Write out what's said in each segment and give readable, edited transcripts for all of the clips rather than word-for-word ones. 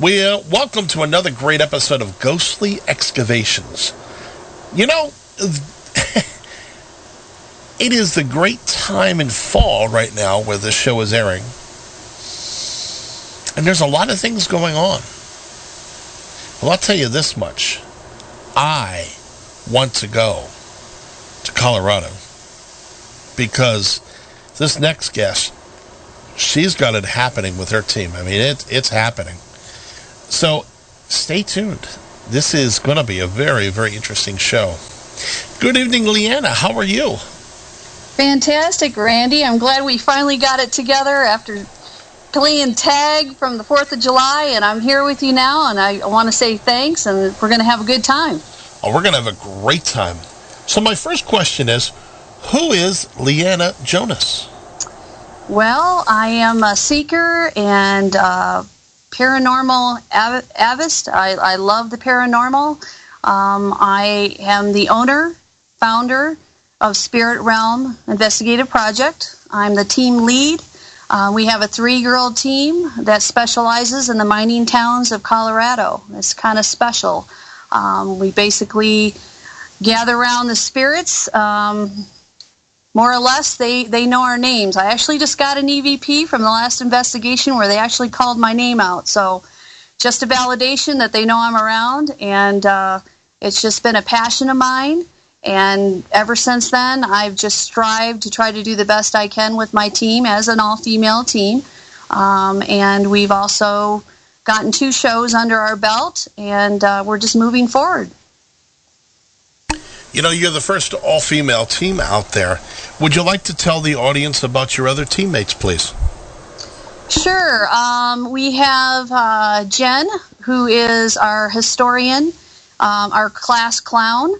Welcome to another great episode of Ghostly Excavations. You know, it is the great time in fall right now where this show is airing. And there's a lot of things going on. Well, I'll tell you this much. I want to go to Colorado because this next guest, she's got it happening with her team. I mean, it's happening. So stay tuned. This is going to be a very, very interesting show. Good evening, LeeAnna. How are you? Fantastic, Randy. I'm glad we finally got it together after playing tag from the 4th of July, and I'm here with you now, and I want to say thanks, and we're going to have a good time. Oh, we're going to have a great time. So my first question is, who is LeeAnna Jonas? Well, I am a seeker and paranormal avist. I love the paranormal. I am the owner, founder of Spirit Realm Investigative Project. I'm the team lead. We have a 3-girl team that specializes in the mining towns of Colorado. It's kind of special. We basically gather around the spirits. More or less, they know our names. I actually just got an EVP from the last investigation where they actually called my name out. So just a validation that they know I'm around, and it's just been a passion of mine. And ever since then, I've just strived to try to do the best I can with my team as an all-female team. And we've also gotten 2 shows under our belt, and we're just moving forward. You know, you're the first all-female team out there. Would you like to tell the audience about your other teammates, please? Sure. We have Jen, who is our historian, our class clown.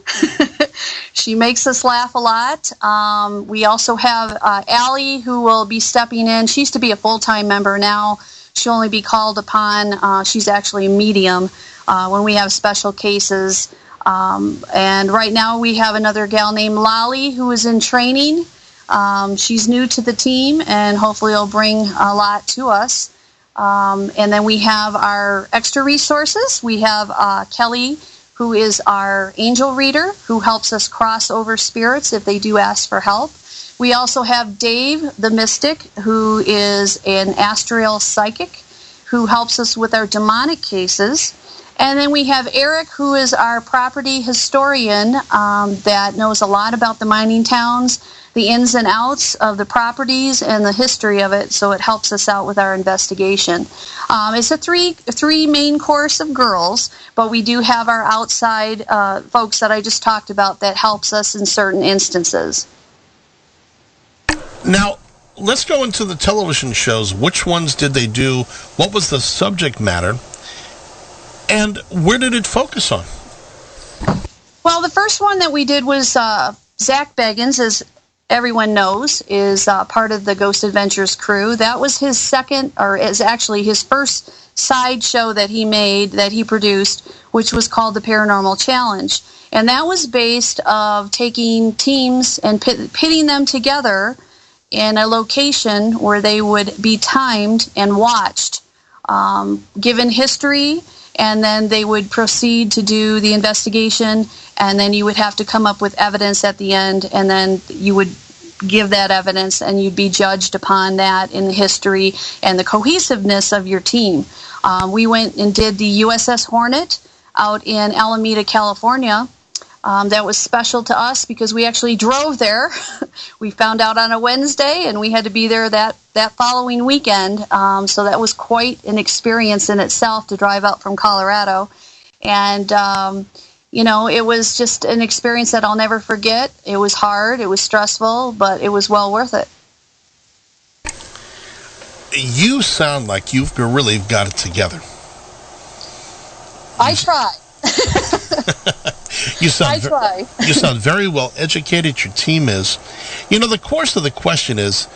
She makes us laugh a lot. We also have Allie, who will be stepping in. She used to be a full-time member. Now she'll only be called upon. She's actually a medium when we have special cases. And right now we have another gal named Lolly who is in training. She's new to the team and hopefully will bring a lot to us. And then we have our extra resources. We have Kelly, who is our angel reader, who helps us cross over spirits if they do ask for help. We also have Dave, the mystic, who is an astral psychic, who helps us with our demonic cases. And then we have Eric, who is our property historian that knows a lot about the mining towns, the ins and outs of the properties and the history of it, so it helps us out with our investigation. It's a three main course of girls, but we do have our outside folks that I just talked about that helps us in certain instances. Now, let's go into the television shows. Which ones did they do? What was the subject matter? And where did it focus on? Well, the first one that we did was Zach Beggins, as everyone knows, is part of the Ghost Adventures crew. That was his second, or is actually his first side show that he made, that he produced, which was called the Paranormal Challenge. And that was based of taking teams and pitting them together in a location where they would be timed and watched, given history, and then they would proceed to do the investigation, and then you would have to come up with evidence at the end, and then you would give that evidence, and you'd be judged upon that in the history and the cohesiveness of your team. We went and did the USS Hornet out in Alameda, California. That was special to us because we actually drove there. We found out on a Wednesday, and we had to be there that following weekend. So that was quite an experience in itself to drive out from Colorado. And, you know, it was just an experience that I'll never forget. It was hard, it was stressful, but it was well worth it. You sound like you've really got it together. I try. You sound very well educated. Your team is. You know, the course of the question is,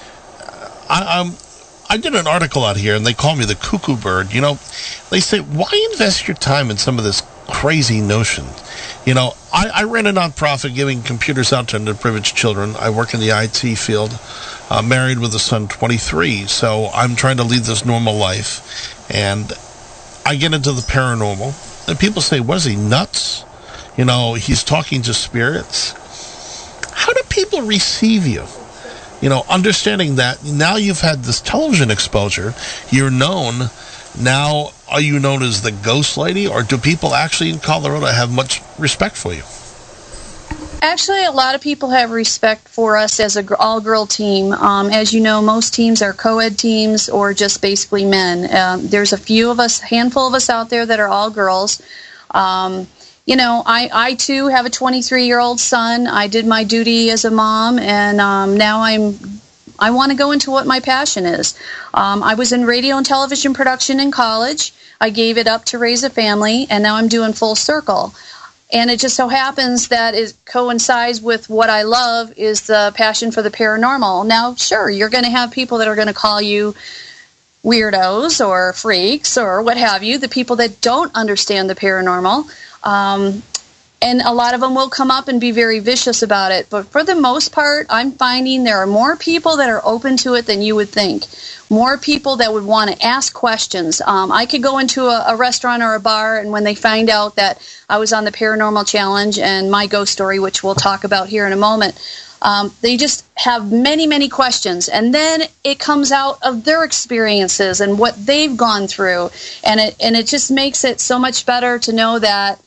I did an article out here, and they call me the cuckoo bird. You know, they say, why invest your time in some of this crazy notion? You know, I ran a nonprofit giving computers out to underprivileged children. I work in the IT field, married with a son, 23. So I'm trying to lead this normal life. And I get into the paranormal, and people say, was he nuts? You know, he's talking to spirits. How do people receive you? You know, understanding that now you've had this television exposure, you're known. Now, are you known as the ghost lady, or do people actually in Colorado have much respect for you? Actually, a lot of people have respect for us as an all-girl team. As you know, most teams are co-ed teams or just basically men. There's a handful of us out there that are all girls. You know, I too have a 23-year-old son. I did my duty as a mom, and now I want to go into what my passion is. I was in radio and television production in college. I gave it up to raise a family, and now I'm doing full circle. And it just so happens that it coincides with what I love is the passion for the paranormal. Now, sure, you're going to have people that are going to call you weirdos or freaks or what have you, the people that don't understand the paranormal. And a lot of them will come up and be very vicious about it. But for the most part, I'm finding there are more people that are open to it than you would think. More people that would want to ask questions. I could go into a restaurant or a bar, and when they find out that I was on the Paranormal Challenge and my ghost story, which we'll talk about here in a moment, they just have many, many questions. And then it comes out of their experiences and what they've gone through. And it just makes it so much better to know that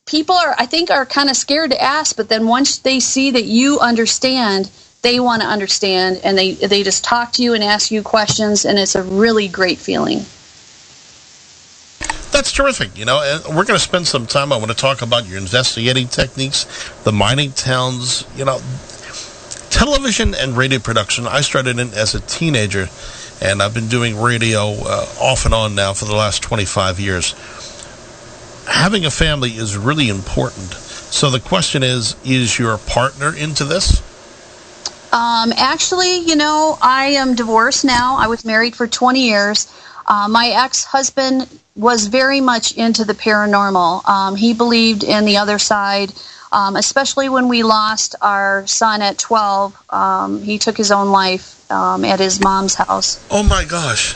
people I think are kind of scared to ask, but then once they see that you understand, they want to understand, and they just talk to you and ask you questions, and it's a really great feeling. That's terrific. You know, and we're going to spend some time. I want to talk about your investigating techniques, the mining towns, you know, television and radio production. I started in as a teenager, and I've been doing radio off and on now for the last 25 years. Having a family is really important. So the question is your partner into this? Actually, you know, I am divorced now. I was married for 20 years. My ex-husband was very much into the paranormal. He believed in the other side, especially when we lost our son at 12. He took his own life at his mom's house. Oh, my gosh.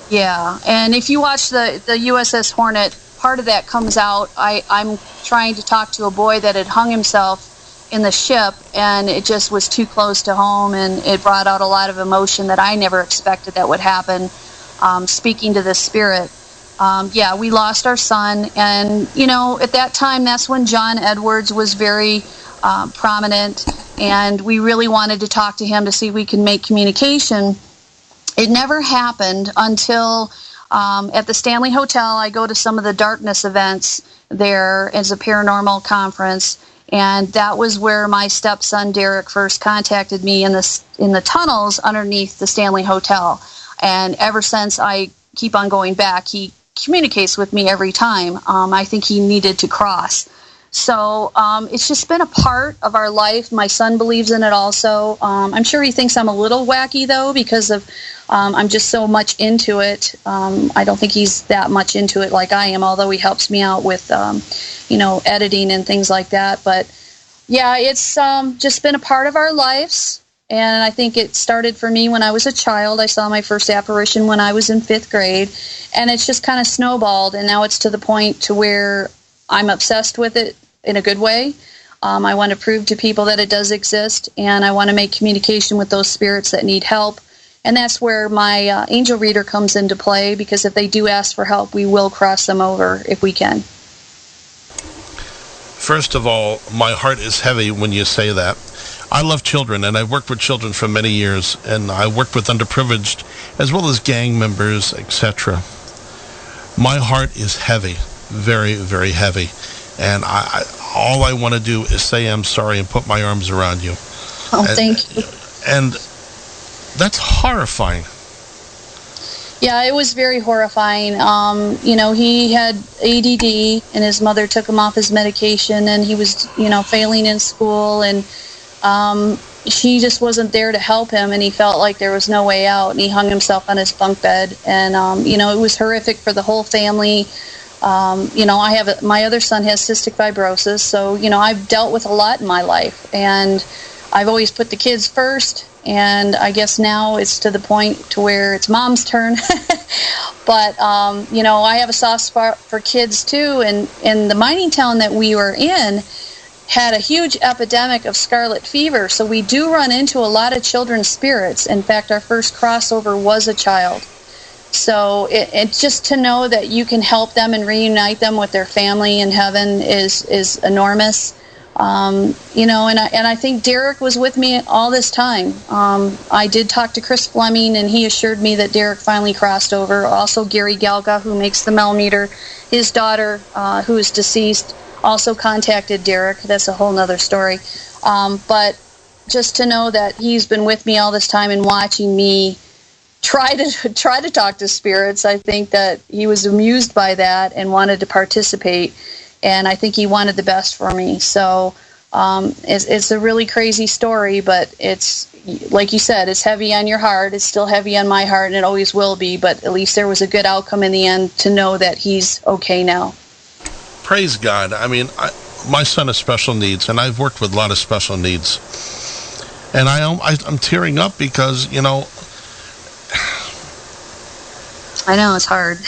Yeah, and if you watch the USS Hornet, part of that comes out. I'm trying to talk to a boy that had hung himself in the ship, and it just was too close to home, and it brought out a lot of emotion that I never expected that would happen, speaking to the spirit. Yeah, we lost our son, and, you know, at that time, that's when John Edwards was very prominent, and we really wanted to talk to him to see if we could make communication. It never happened until at the Stanley Hotel. I go to some of the darkness events there as a paranormal conference, and that was where my stepson Derek first contacted me in the tunnels underneath the Stanley Hotel. And ever since, I keep on going back. He communicates with me every time. I think he needed to cross. So it's just been a part of our life. My son believes in it also. I'm sure he thinks I'm a little wacky, though, because of I'm just so much into it. I don't think he's that much into it like I am, although he helps me out with, you know, editing and things like that. But, yeah, it's just been a part of our lives. And I think it started for me when I was a child. I saw my first apparition when I was in 5th grade. And it's just kind of snowballed. And now it's to the point to where I'm obsessed with it in a good way. I want to prove to people that it does exist, and I want to make communication with those spirits that need help. And that's where my angel reader comes into play, because if they do ask for help, we will cross them over if we can. First of all, my heart is heavy when you say that. I love children, and I've worked with children for many years, and I worked with underprivileged as well as gang members, etc. My heart is heavy, very, very heavy. And all I want to do is say I'm sorry and put my arms around you. Oh, thank you. And that's horrifying. Yeah, it was very horrifying. You know, he had ADD, and his mother took him off his medication, and he was, you know, failing in school, and she just wasn't there to help him, and he felt like there was no way out, and he hung himself on his bunk bed. And, you know, it was horrific for the whole family. You know, my other son has cystic fibrosis, so, you know, I've dealt with a lot in my life, and I've always put the kids first, and I guess now it's to the point to where it's mom's turn. But, I have a soft spot for kids, too. And the mining town that we were in had a huge epidemic of scarlet fever. So we do run into a lot of children's spirits. In fact, our first crossover was a child. So it's just to know that you can help them and reunite them with their family in heaven is enormous. And I think Derek was with me all this time. I did talk to Chris Fleming, and he assured me that Derek finally crossed over. Also, Gary Galga, who makes the Melmeter, his daughter, who is deceased, also contacted Derek. That's a whole nother story. But just to know that he's been with me all this time and watching me try to talk to spirits, I think that he was amused by that and wanted to participate. And I think he wanted the best for me. So it's a really crazy story, but it's, like you said, it's heavy on your heart. It's still heavy on my heart, and it always will be. But at least there was a good outcome in the end to know that he's okay now. Praise God. I mean, my son has special needs, and I've worked with a lot of special needs. And I'm tearing up because, I know, it's hard.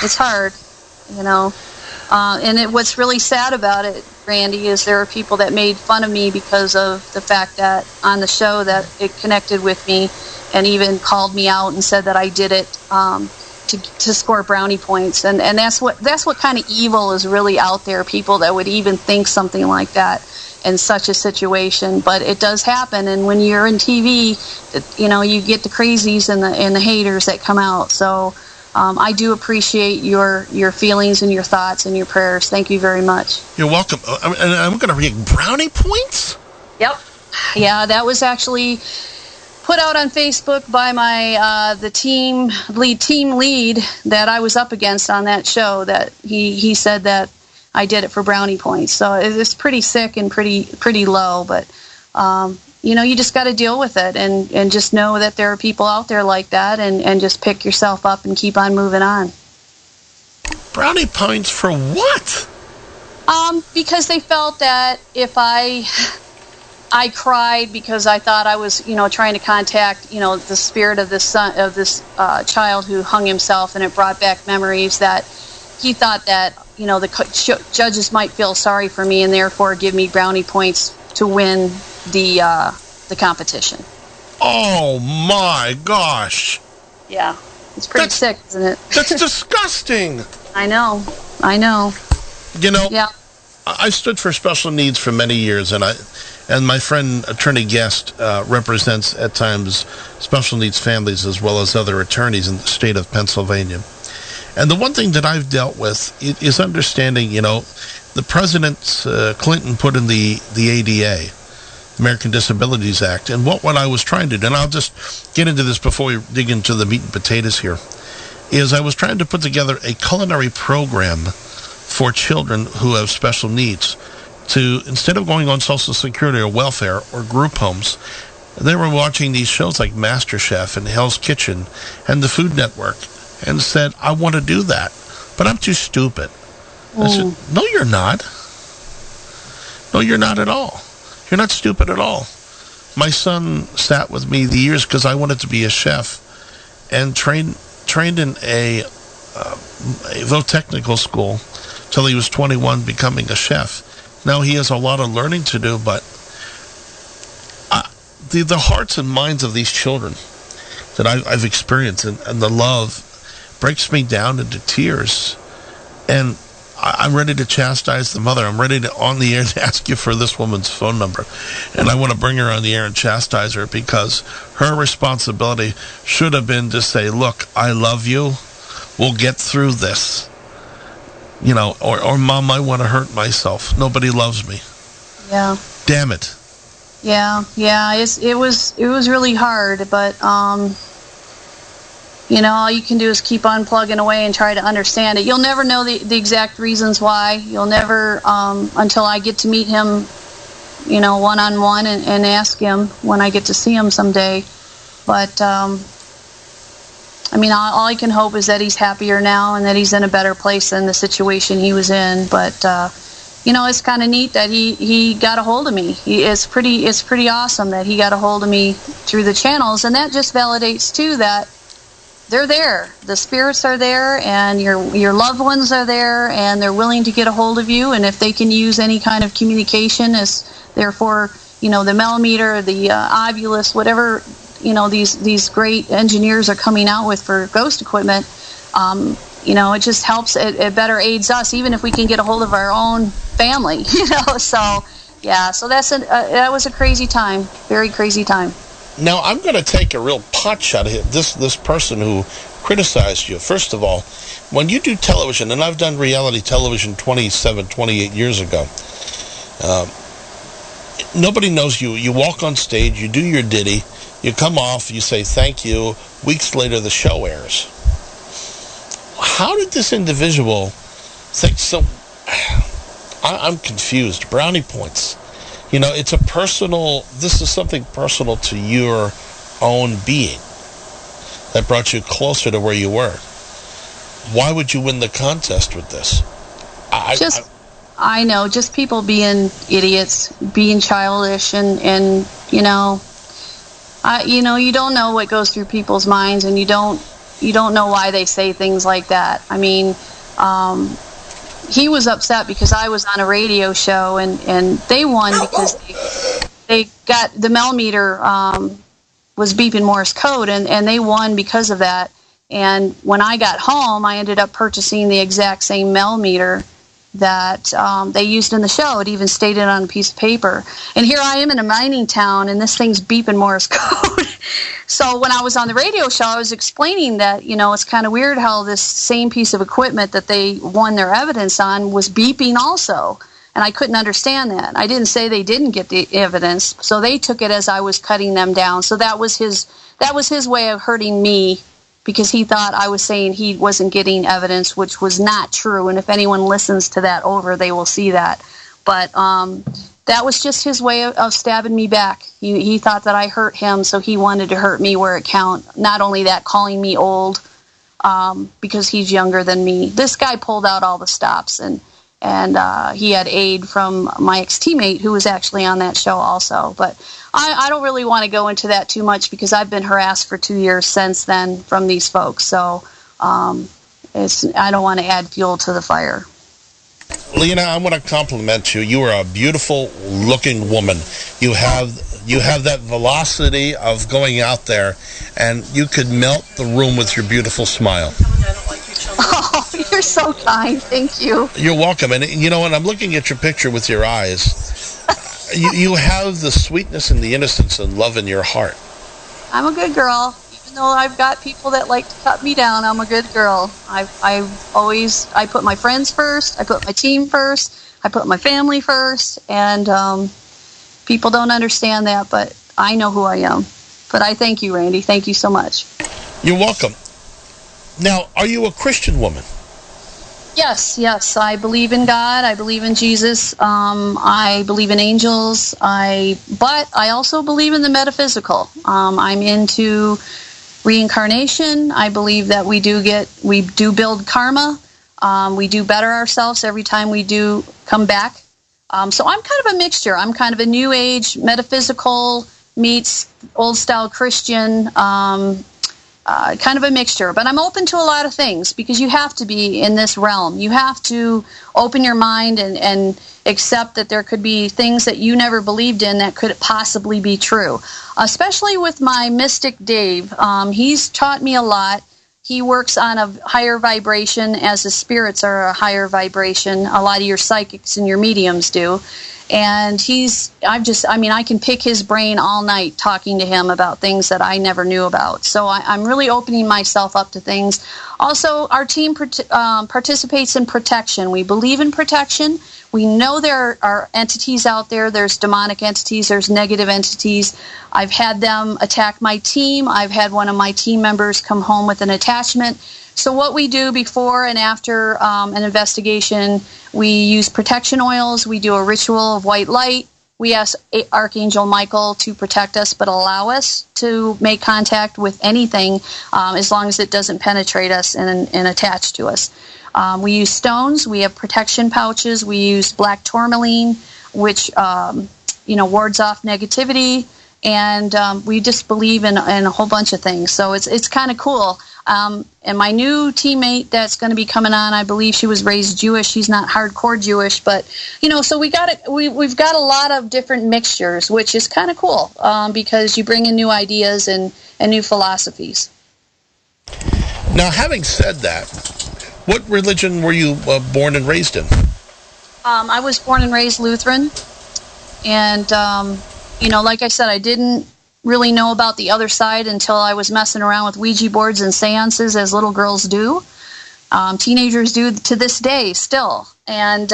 It's hard, And what's really sad about it, Randy, is there are people that made fun of me because of the fact that on the show that it connected with me, and even called me out and said that I did it to score brownie points. And that's what kind of evil is really out there, people that would even think something like that in such a situation. But it does happen, and when you're in TV, you get the crazies and the haters that come out. So I do appreciate your feelings and your thoughts and your prayers. Thank you very much. You're welcome. I'm going to read brownie points? Yep. Yeah, that was actually put out on Facebook by my the team lead that I was up against on that show. That he said that I did it for brownie points. So it's pretty sick and pretty low, but you just got to deal with it and just know that there are people out there like that, and just pick yourself up and keep on moving on. Brownie points for what? Because they felt that if I cried because I thought I was, trying to contact, the spirit of this child who hung himself, and it brought back memories, that he thought that, the judges might feel sorry for me and therefore give me brownie points to win the competition. Oh my gosh. Yeah. It's pretty sick, isn't it? That's disgusting. I know. Yeah. I stood for special needs for many years, and my friend Attorney Guest represents at times special needs families as well as other attorneys in the state of Pennsylvania. And the one thing that I've dealt with is understanding, the President Clinton put in the ADA, American Disabilities Act, and what I was trying to do, and I'll just get into this before we dig into the meat and potatoes here, is I was trying to put together a culinary program for children who have special needs to, instead of going on Social Security or welfare or group homes, they were watching these shows like MasterChef and Hell's Kitchen and the Food Network, and said, I want to do that, but I'm too stupid. I said, no, you're not. No, you're not at all. You're not stupid at all. My son sat with me the years because I wanted to be a chef, and trained in a technical school till he was 21, becoming a chef. Now he has a lot of learning to do, but the hearts and minds of these children that I've experienced, and the love breaks me down into tears. And I'm ready to chastise the mother. I'm ready to, on the air, to ask you for this woman's phone number. And I want to bring her on the air and chastise her, because her responsibility should have been to say, look, I love you. We'll get through this. Or Mom, I want to hurt myself. Nobody loves me. Yeah. Damn it. Yeah. It was really hard, but all you can do is keep on plugging away and try to understand it. You'll never know the exact reasons why. You'll never, until I get to meet him, one-on-one and ask him when I get to see him someday. But, all I can hope is that he's happier now and that he's in a better place than the situation he was in. But, it's kind of neat that he got a hold of me. It's pretty awesome that he got a hold of me through the channels. And that just validates, too, that they're there. The spirits are there, and your loved ones are there, and they're willing to get a hold of you. And if they can use any kind of communication, as therefore, the millimeter, the ovulus, whatever, these great engineers are coming out with for ghost equipment, it just helps. It better aids us, even if we can get a hold of our own family, So, yeah, so that was a crazy time, very crazy time. Now, I'm going to take a real pot shot at this person who criticized you. First of all, when you do television, and I've done reality television 28 years ago, nobody knows you. You walk on stage, you do your ditty, you come off, you say thank you. Weeks later, the show airs. How did this individual think so? I'm confused. Brownie points. It's this is something personal to your own being that brought you closer to where you were. Why would you win the contest with this? I know, just people being idiots, being childish, and you don't know what goes through people's minds, and you don't know why they say things like that. I mean, he was upset because I was on a radio show, and they won because they got the millimeter was beeping Morse code, and they won because of that. And when I got home, I ended up purchasing the exact same millimeter that they used in the show. It even stated on a piece of paper. And here I am in a mining town, and this thing's beeping Morse code. So when I was on the radio show, I was explaining that, it's kind of weird how this same piece of equipment that they won their evidence on was beeping also. And I couldn't understand that. I didn't say they didn't get the evidence, so they took it as I was cutting them down. So that was his way of hurting me, because he thought I was saying he wasn't getting evidence, which was not true. And if anyone listens to that over, they will see that. But that was just his way of stabbing me back. He thought that I hurt him, so he wanted to hurt me where it count. Not only that, calling me old because he's younger than me. This guy pulled out all the stops, and he had aid from my ex-teammate who was actually on that show also. But I don't really want to go into that too much, because I've been harassed for 2 years since then from these folks. So I don't want to add fuel to the fire. LeeAnna, I want to compliment you. You are a beautiful-looking woman. You have that velocity of going out there, and you could melt the room with your beautiful smile. Oh, you're so kind. Thank you. You're welcome. And when I'm looking at your picture with your eyes, you have the sweetness and the innocence and love in your heart. I'm a good girl. Even though I've got people that like to cut me down, I'm a good girl. I put my friends first. I put my team first. I put my family first. And people don't understand that, but I know who I am. But I thank you, Randy. Thank you so much. You're welcome. Now, are you a Christian woman? Yes. I believe in God. I believe in Jesus. I believe in angels. But I also believe in the metaphysical. I'm into reincarnation. I believe that we do build karma. We do better ourselves every time we do come back. So I'm kind of a mixture. I'm kind of a new age metaphysical meets old style Christian. Kind of a mixture, but I'm open to a lot of things, because you have to be in this realm. You have to open your mind and accept that there could be things that you never believed in that could possibly be true. Especially with my mystic Dave. He's taught me a lot. He works on a higher vibration, as the spirits are a higher vibration. A lot of your psychics and your mediums do. And I can pick his brain all night talking to him about things that I never knew about. So I'm really opening myself up to things. Also, our team participates in protection. We believe in protection. We know there are entities out there. There's demonic entities. There's negative entities. I've had them attack my team. I've had one of my team members come home with an attachment. So what we do before and after an investigation, we use protection oils. We do a ritual of white light. We ask Archangel Michael to protect us, but allow us to make contact with anything as long as it doesn't penetrate us and attach to us. We use stones. We have protection pouches. We use black tourmaline, which wards off negativity. And we just believe in a whole bunch of things. So it's kind of cool. And my new teammate that's going to be coming on, I believe she was raised Jewish. She's not hardcore Jewish, but so we've got a lot of different mixtures, which is kind of cool because you bring in new ideas and new philosophies. Now, having said that, what religion were you born and raised in? I was born and raised Lutheran, and like I said, I didn't really know about the other side until I was messing around with Ouija boards and seances, as little girls do. Teenagers do to this day still. And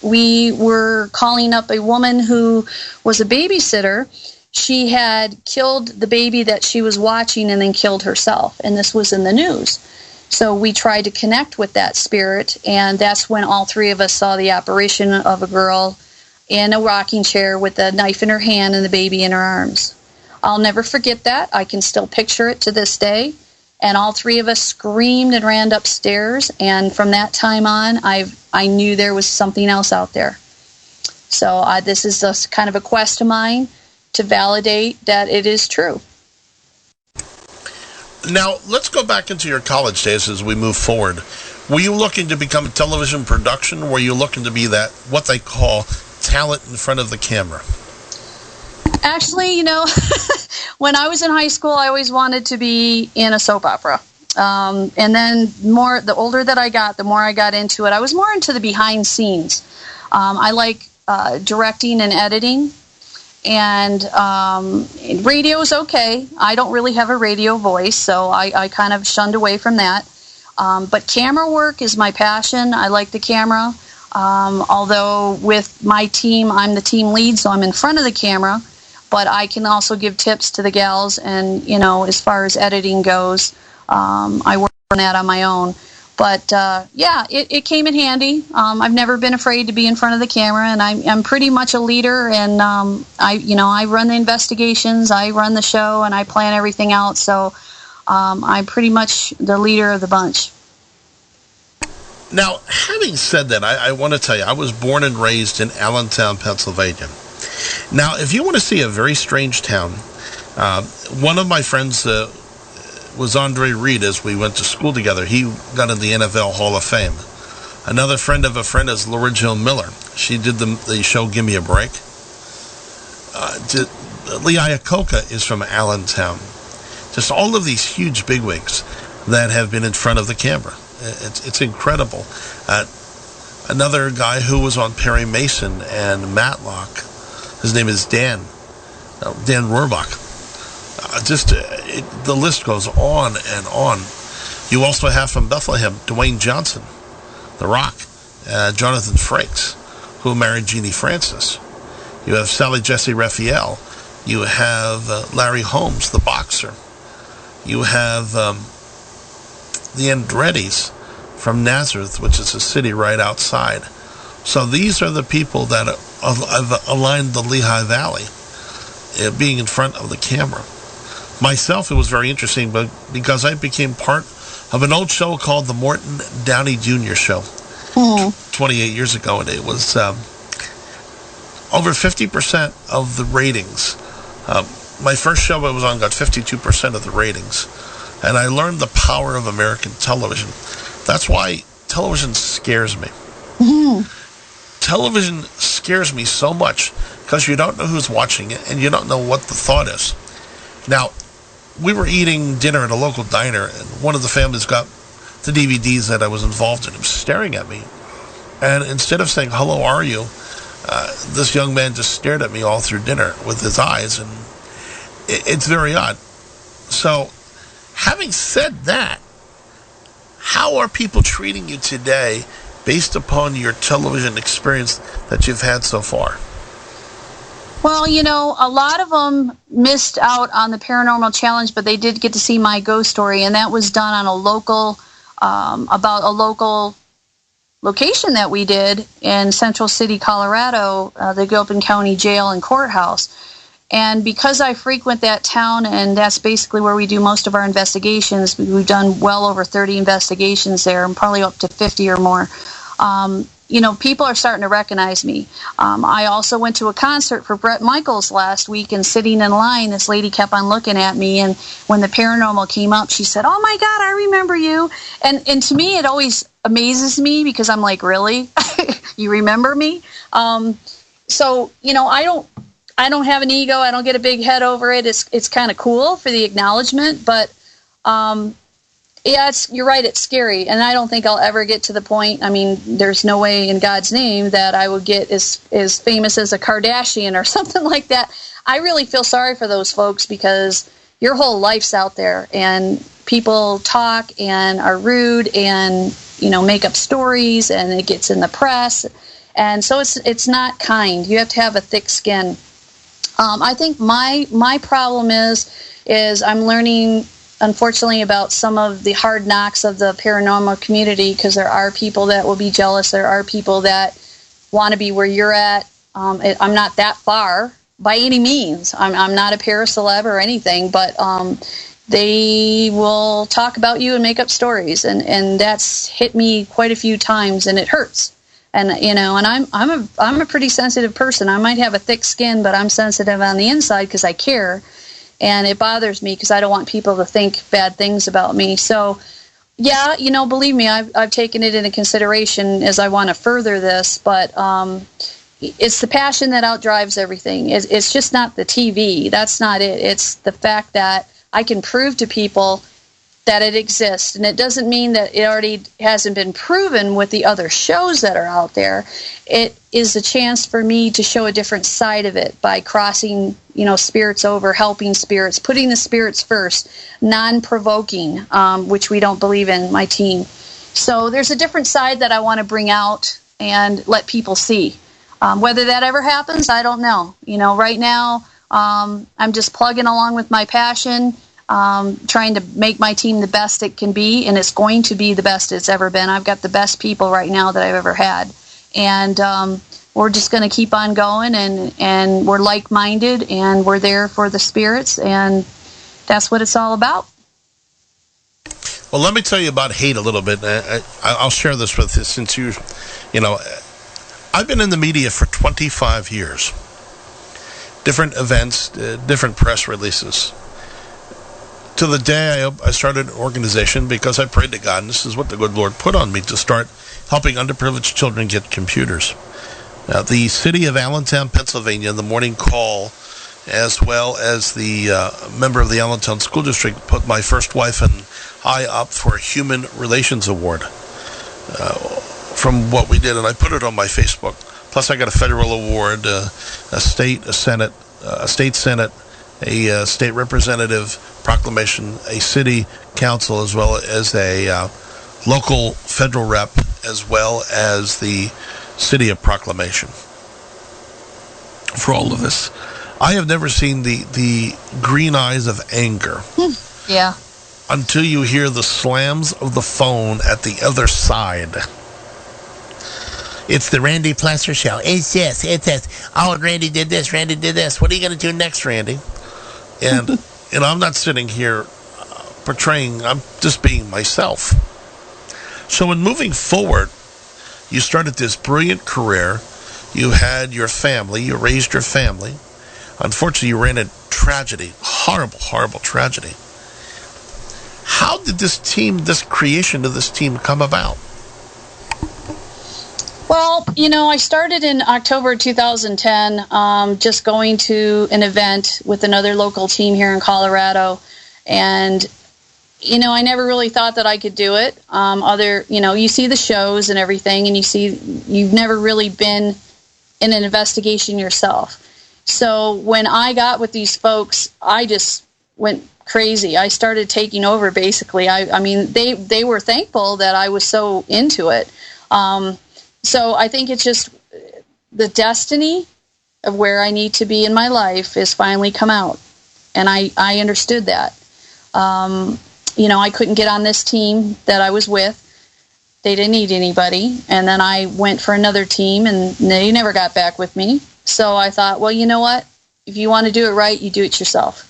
we were calling up a woman who was a babysitter. She had killed the baby that she was watching and then killed herself, and this was in the news. So we tried to connect with that spirit, and that's when all three of us saw the apparition of a girl in a rocking chair with a knife in her hand and the baby in her arms. I'll never forget that. I can still picture it to this day. And all three of us screamed and ran upstairs. And from that time on, I knew there was something else out there. So this is just kind of a quest of mine to validate that it is true. Now, let's go back into your college days as we move forward. Were you looking to become a television production? Were you looking to be that, what they call, talent in front of the camera? Actually, when I was in high school, I always wanted to be in a soap opera. And then the older that I got, the more I got into it. I was more into the behind scenes. I like directing and editing. And radio's okay. I don't really have a radio voice, so I kind of shunned away from that. But camera work is my passion. I like the camera. Although with my team, I'm the team lead, so I'm in front of the camera. But I can also give tips to the gals, and as far as editing goes, I work on that on my own. But it came in handy. I've never been afraid to be in front of the camera, and I'm pretty much a leader. And I run the investigations, I run the show, and I plan everything out. So I'm pretty much the leader of the bunch. Now, having said that, I want to tell you, I was born and raised in Allentown, Pennsylvania. Now, if you want to see a very strange town, one of my friends was Andre Reed as we went to school together. He got in the NFL Hall of Fame. Another friend of a friend is Laura Jill Miller. She did the show Give Me a Break. LeeAnna Jonas is from Allentown. Just all of these huge bigwigs that have been in front of the camera. It's incredible. Another guy who was on Perry Mason and Matlock, his name is Dan Rohrbach. The list goes on and on. You also have from Bethlehem, Dwayne Johnson, The Rock, Jonathan Frakes, who married Jeannie Francis. You have Sally Jesse Raphael. You have Larry Holmes, the boxer. You have the Andrettis from Nazareth, which is a city right outside. So these are the people that have aligned the Lehigh Valley, being in front of the camera. Myself, it was very interesting, but because I became part of an old show called the Morton Downey Jr. Show 28 years ago, and it was over 50% of the ratings. My first show I was on got 52% of the ratings, and I learned the power of American television. That's why television scares me. Television scares me so much because you don't know who's watching it, and you don't know what the thought is. Now, we were eating dinner at a local diner, and one of the families got the DVDs that I was involved in. He was staring at me, and instead of saying, "Hello, are you?" This young man just stared at me all through dinner with his eyes, and it's very odd. So, having said that, how are people treating you today based upon your television experience that you've had so far? Well, a lot of them missed out on the Paranormal Challenge, but they did get to see my ghost story, and that was done on a local, about a local location that we did in Central City, Colorado, the Gilpin County Jail and Courthouse. And because I frequent that town, and that's basically where we do most of our investigations, we've done well over 30 investigations there, and probably up to 50 or more. people are starting to recognize me. I also went to a concert for Bret Michaels last week, and sitting in line, this lady kept on looking at me, and when the Paranormal came up, she said, "Oh my God, I remember you." And to me, it always amazes me, because I'm like, really? You remember me? So, I don't have an ego. I don't get a big head over it. It's kind of cool for the acknowledgement, but yeah, you're right. It's scary, and I don't think I'll ever get to the point. I mean, there's no way in God's name that I would get as famous as a Kardashian or something like that. I really feel sorry for those folks, because your whole life's out there, and people talk and are rude and make up stories, and it gets in the press, and so it's not kind. You have to have a thick skin. I think my problem is I'm learning, unfortunately, about some of the hard knocks of the paranormal community, because there are people that will be jealous. There are people that want to be where you're at. I'm not that far by any means. I'm not a paraceleb or anything, but they will talk about you and make up stories, and that's hit me quite a few times, and it hurts. And and I'm a pretty sensitive person. I might have a thick skin, but I'm sensitive on the inside because I care. And it bothers me because I don't want people to think bad things about me. So, yeah, believe me, I've taken it into consideration as I want to further this. But it's the passion that outdrives everything. It's just not the TV. That's not it. It's the fact that I can prove to people that it exists. And it doesn't mean that it already hasn't been proven with the other shows that are out there. It is a chance for me to show a different side of it by crossing, spirits over, helping spirits, putting the spirits first, non-provoking, which we don't believe in, my team. So there's a different side that I want to bring out and let people see. Whether that ever happens, I don't know. Right now, I'm just plugging along with my passion, trying to make my team the best it can be, and it's going to be the best it's ever been. I've got the best people right now that I've ever had, and we're just going to keep on going, and we're like-minded, and we're there for the spirits, and that's what it's all about. Well, let me tell you about hate a little bit. I'll share this with you, since I've been in the media for 25 years. Different events, different press releases. To the day I started an organization, because I prayed to God, and this is what the good Lord put on me, to start helping underprivileged children get computers. The city of Allentown, Pennsylvania, the Morning Call, as well as the member of the Allentown School District, put my first wife and I up for a Human Relations Award from what we did, and I put it on my Facebook. Plus I got a federal award, a state senate, a state representative proclamation, a city council, as well as a local federal rep, as well as the city of proclamation. For all of this, I have never seen the green eyes of anger. Yeah. Until you hear the slams of the phone at the other side. It's the Randy Plessor Show. It's this. Oh, Randy did this. Randy did this. What are you going to do next, Randy? And I'm not sitting here portraying. I'm just being myself. So in moving forward, you started this brilliant career. You had your family. You raised your family. Unfortunately, you ran into tragedy. Horrible, horrible tragedy. How did this creation of this team come about? Well, I started in October 2010, just going to an event with another local team here in Colorado. And, I never really thought that I could do it. You see the shows and everything, and you've never really been in an investigation yourself. So when I got with these folks, I just went crazy. I started taking over, basically. I mean, they were thankful that I was so into it. So I think it's just the destiny of where I need to be in my life has finally come out. And I understood that. I couldn't get on this team that I was with. They didn't need anybody. And then I went for another team, and they never got back with me. So I thought, well, you know what? If you want to do it right, you do it yourself.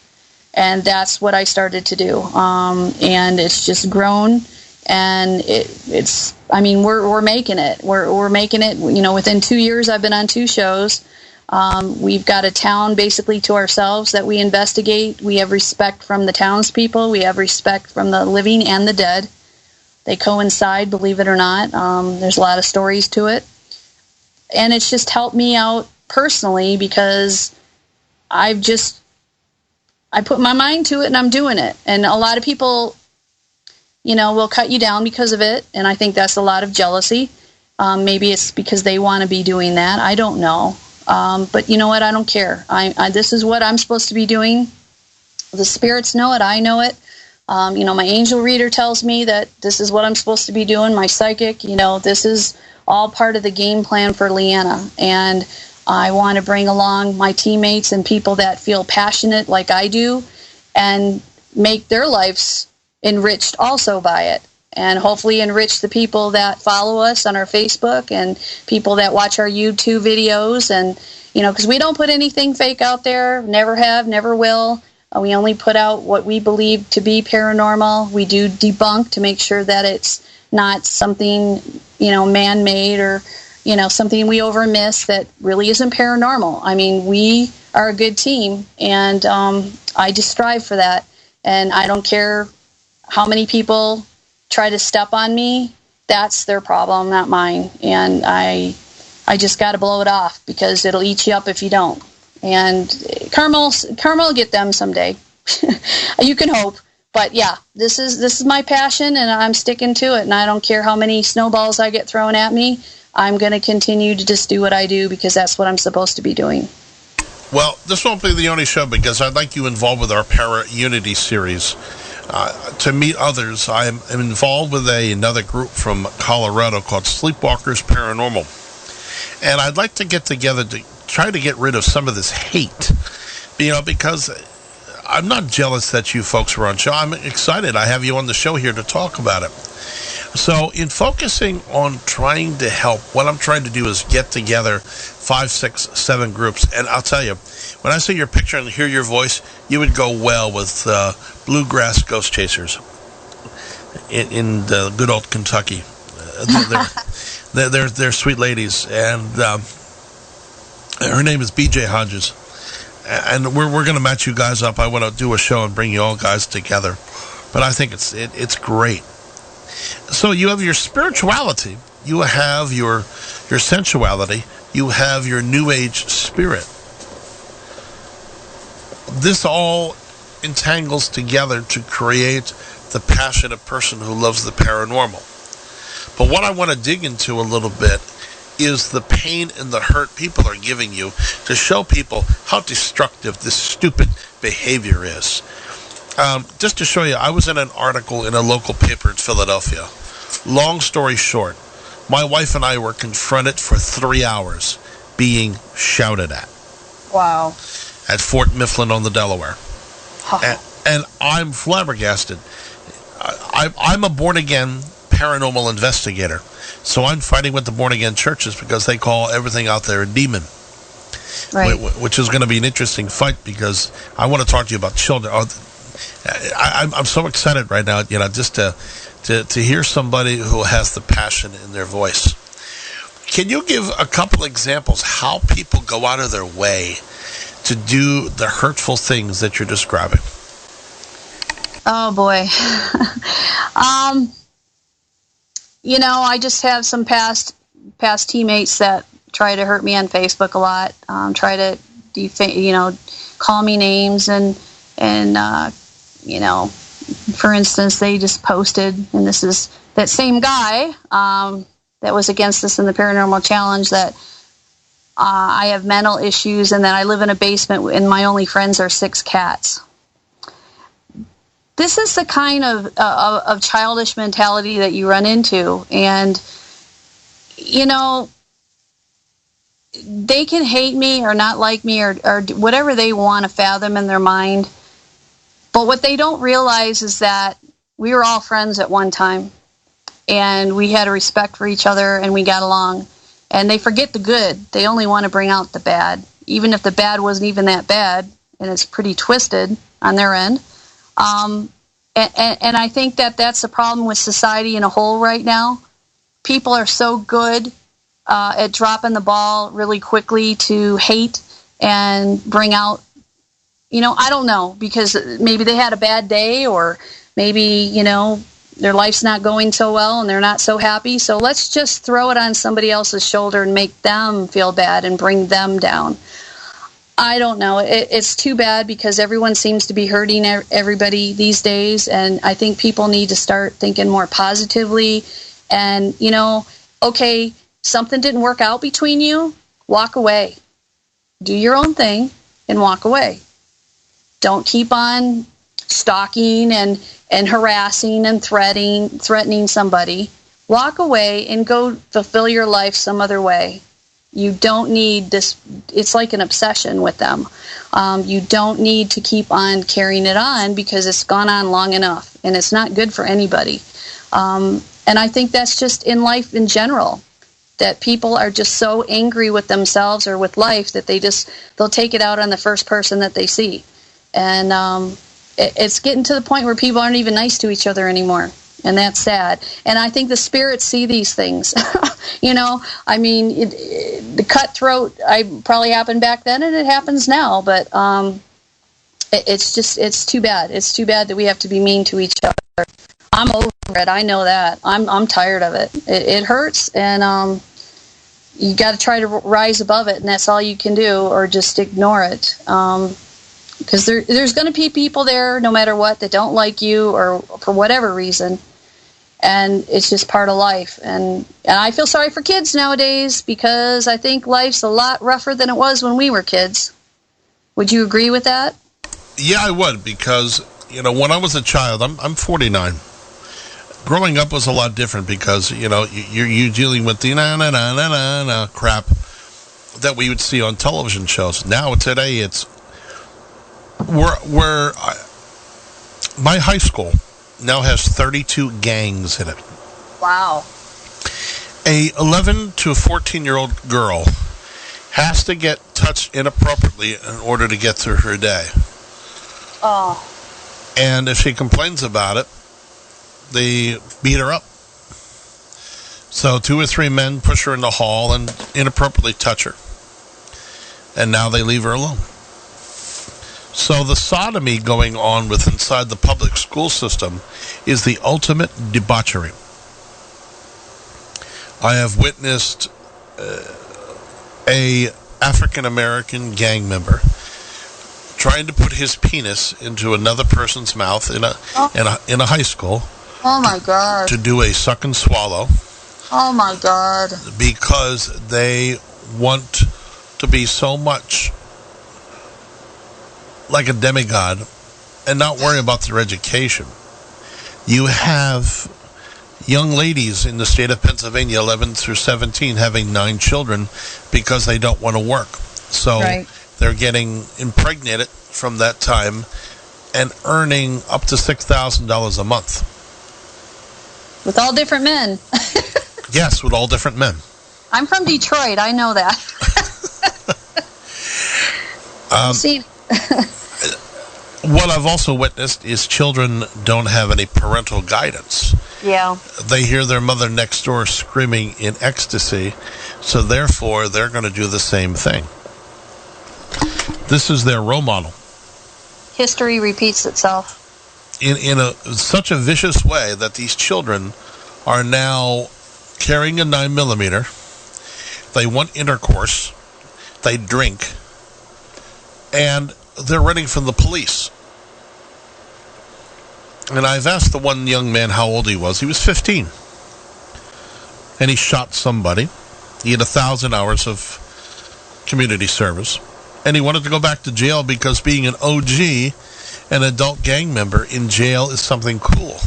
And that's what I started to do. And it's just grown And we're making it. We're making it. Within 2 years, I've been on 2 shows. We've got a town basically to ourselves that we investigate. We have respect from the townspeople. We have respect from the living and the dead. They coincide, believe it or not. There's a lot of stories to it. And it's just helped me out personally because I put my mind to it and I'm doing it. And a lot of people, will cut you down because of it. And I think that's a lot of jealousy. Maybe it's because they want to be doing that. I don't know. But you know what? I don't care. This is what I'm supposed to be doing. The spirits know it. I know it. My angel reader tells me that this is what I'm supposed to be doing. My psychic, this is all part of the game plan for LeeAnna. And I want to bring along my teammates and people that feel passionate like I do and make their lives enriched also by it. And hopefully enrich the people that follow us on our Facebook and people that watch our YouTube videos. And, because we don't put anything fake out there, never have, never will. We only put out what we believe to be paranormal. We do debunk to make sure that it's not something, man-made or, something we overmiss that really isn't paranormal. I mean, we are a good team, and I just strive for that. And I don't care how many people try to step on me. That's their problem, not mine. And I just got to blow it off because it'll eat you up if you don't. And karma will get them someday. You can hope. But yeah, this is my passion, and I'm sticking to it. And I don't care how many snowballs I get thrown at me. I'm going to continue to just do what I do because that's what I'm supposed to be doing. Well, this won't be the only show because I'd like you involved with our Para Unity series. To meet others, I'm involved with another group from Colorado called Sleepwalkers Paranormal. And I'd like to get together to try to get rid of some of this hate. Because I'm not jealous that you folks were on show. I'm excited. I have you on the show here to talk about it. So in focusing on trying to help, what I'm trying to do is get together 5, 6, 7 groups. And I'll tell you, when I see your picture and hear your voice, you would go well with Bluegrass Ghost Chasers in the good old Kentucky. They're sweet ladies. And her name is BJ Hodges. And we're going to match you guys up. I want to do a show and bring you all guys together. But I think it's great. So you have your spirituality, you have your sensuality, you have your new age spirit. This all entangles together to create the passionate person who loves the paranormal. But what I want to dig into a little bit is the pain and the hurt people are giving you to show people how destructive this stupid behavior is. Just to show you, I was in an article in a local paper in Philadelphia. Long story short, my wife and I were confronted for 3 hours being shouted at. Wow. At Fort Mifflin on the Delaware. Huh. And I'm flabbergasted. I'm a born-again paranormal investigator. So I'm fighting with the born-again churches because they call everything out there a demon. Right. Which is going to be an interesting fight because I want to talk to you about children. I'm so excited right now, just to hear somebody who has the passion in their voice. Can you give a couple examples how people go out of their way to do the hurtful things that you're describing? Oh boy. I just have some past teammates that try to hurt me on Facebook a lot, try to call me names and for instance, they just posted, and this is that same guy that was against us in the Paranormal Challenge, that I have mental issues and that I live in a basement and my only friends are 6 cats. This is the kind of childish mentality that you run into, and they can hate me or not like me or whatever they want to fathom in their mind. But what they don't realize is that we were all friends at one time, and we had a respect for each other, and we got along. And they forget the good. They only want to bring out the bad, even if the bad wasn't even that bad, and it's pretty twisted on their end. And And I think that that's the problem with society in a whole right now. People are so good at dropping the ball really quickly to hate and bring out, I don't know, because maybe they had a bad day, or maybe, their life's not going so well and they're not so happy. So let's just throw it on somebody else's shoulder and make them feel bad and bring them down. I don't know. It's too bad, because everyone seems to be hurting everybody these days. And I think people need to start thinking more positively. And, okay, something didn't work out between you, walk away. Do your own thing and walk away. Don't keep on stalking and harassing and threatening somebody. Walk away and go fulfill your life some other way. You don't need this. It's like an obsession with them. You don't need to keep on carrying it on, because it's gone on long enough, and it's not good for anybody. And I think that's just in life in general, that people are just so angry with themselves or with life that they'll take it out on the first person that they see. And it's getting to the point where people aren't even nice to each other anymore. And that's sad. And I think the spirits see these things. The cutthroat probably happened back then, and it happens now. But it's too bad. It's too bad that we have to be mean to each other. I'm over it. I know that. I'm tired of it. It hurts, and you got to try to rise above it, and that's all you can do, or just ignore it. Because there's going to be people there, no matter what, that don't like you, or for whatever reason. And it's just part of life. And I feel sorry for kids nowadays, because I think life's a lot rougher than it was when we were kids. Would you agree with that? Yeah, I would, because, when I was a child, I'm 49. Growing up was a lot different, because, you're dealing with the na-na-na-na-na crap that we would see on television shows. Now, today, my high school now has 32 gangs in it. Wow. A 11 to 14-year-old girl has to get touched inappropriately in order to get through her day. Oh. And if she complains about it, they beat her up. So 2 or 3 men push her in the hall and inappropriately touch her. And now they leave her alone. So the sodomy going on inside the public school system is the ultimate debauchery. I have witnessed a African-American gang member trying to put his penis into another person's mouth in a high school. Oh my God. To do a suck and swallow. Oh my God. Because they want to be so much like a demigod and not worry about their education. You have young ladies in the state of Pennsylvania, 11 through 17, having 9 children because they don't want to work. So They're getting impregnated from that time and earning up to $6,000 a month. With all different men. Yes, with all different men. I'm from Detroit. I know that. See. What I've also witnessed is children don't have any parental guidance. Yeah. They hear their mother next door screaming in ecstasy, so therefore they're going to do the same thing. This is their role model. History repeats itself. In such a vicious way that these children are now carrying a 9mm. They want intercourse. They drink. And they're running from the police. And I've asked the one young man how old he was. He was 15. And he shot somebody. He had 1,000 hours of community service. And he wanted to go back to jail because being an OG, an adult gang member in jail, is something cool.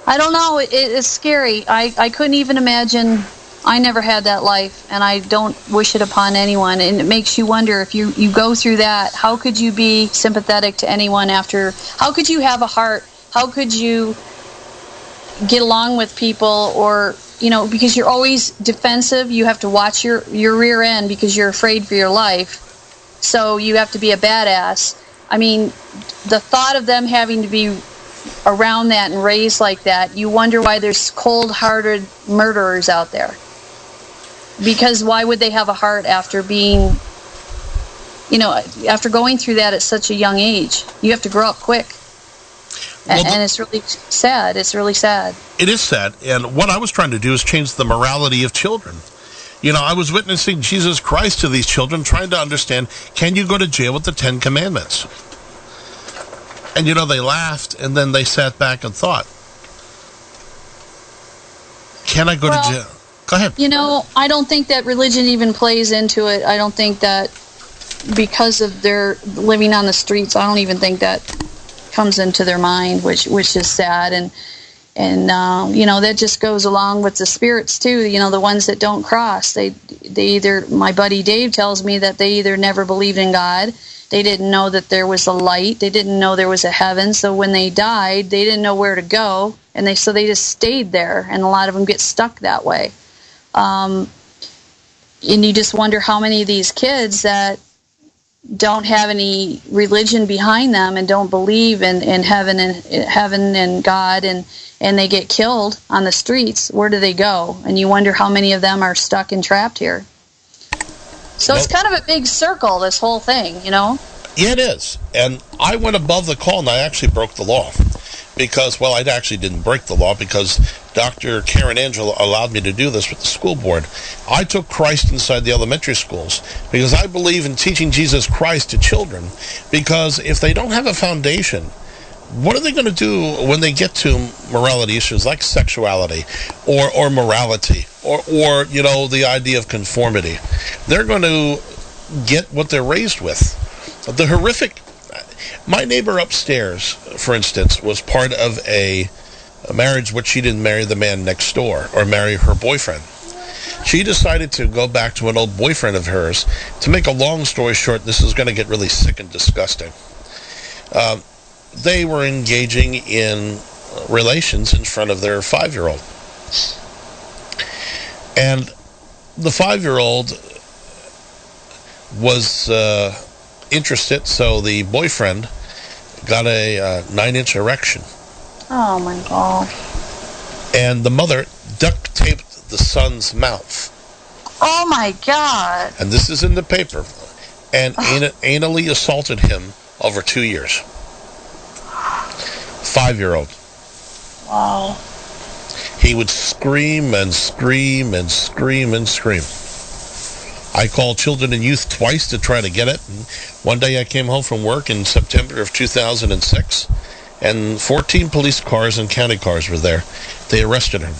I don't know. It's scary. I couldn't even imagine. I never had that life, and I don't wish it upon anyone. And it makes you wonder, if you go through that, how could you be sympathetic to anyone after? How could you have a heart? How could you get along with people? Or, because you're always defensive, you have to watch your rear end because you're afraid for your life. So you have to be a badass. I mean, the thought of them having to be around that and raised like that, you wonder why there's cold-hearted murderers out there. Because why would they have a heart after being, after going through that at such a young age? You have to grow up quick. Well, and it's really sad. It's really sad. It is sad. And what I was trying to do is change the morality of children. I was witnessing Jesus Christ to these children, trying to understand, can you go to jail with the 10 Commandments? And, they laughed, and then they sat back and thought, can I go to jail? Go ahead. I don't think that religion even plays into it. I don't think that because of their living on the streets, I don't even think that comes into their mind, which is sad. And that just goes along with the spirits too. The ones that don't cross, they either, my buddy Dave tells me that they either never believed in God, they didn't know that there was a light, they didn't know there was a heaven, so when they died, they didn't know where to go, and they just stayed there, and a lot of them get stuck that way. And you just wonder how many of these kids that don't have any religion behind them and don't believe in heaven and God, and they get killed on the streets. Where do they go? And you wonder how many of them are stuck and trapped here. So it's kind of a big circle, this whole thing, Yeah, it is. And I went above the call, and I actually broke the law. Because, I actually didn't break the law, because Dr. Karen Angela allowed me to do this with the school board. I took Christ inside the elementary schools because I believe in teaching Jesus Christ to children, because if they don't have a foundation, what are they going to do when they get to morality issues like sexuality or morality or the idea of conformity? They're going to get what they're raised with. The horrific... My neighbor upstairs, for instance, was part of a marriage which she didn't marry the man next door or marry her boyfriend. She decided to go back to an old boyfriend of hers. To make a long story short, this is going to get really sick and disgusting. They were engaging in relations in front of their 5-year-old. And the 5-year-old was... interested, so the boyfriend got a 9-inch erection. Oh my God. And the mother duct taped the son's mouth. Oh my God. And this is in the paper. And anally assaulted him over 2 years. 5-year-old. Wow. He would scream and scream and scream and scream. I called Children and Youth twice to try to get it. And one day I came home from work in September of 2006, and 14 police cars and county cars were there. They arrested him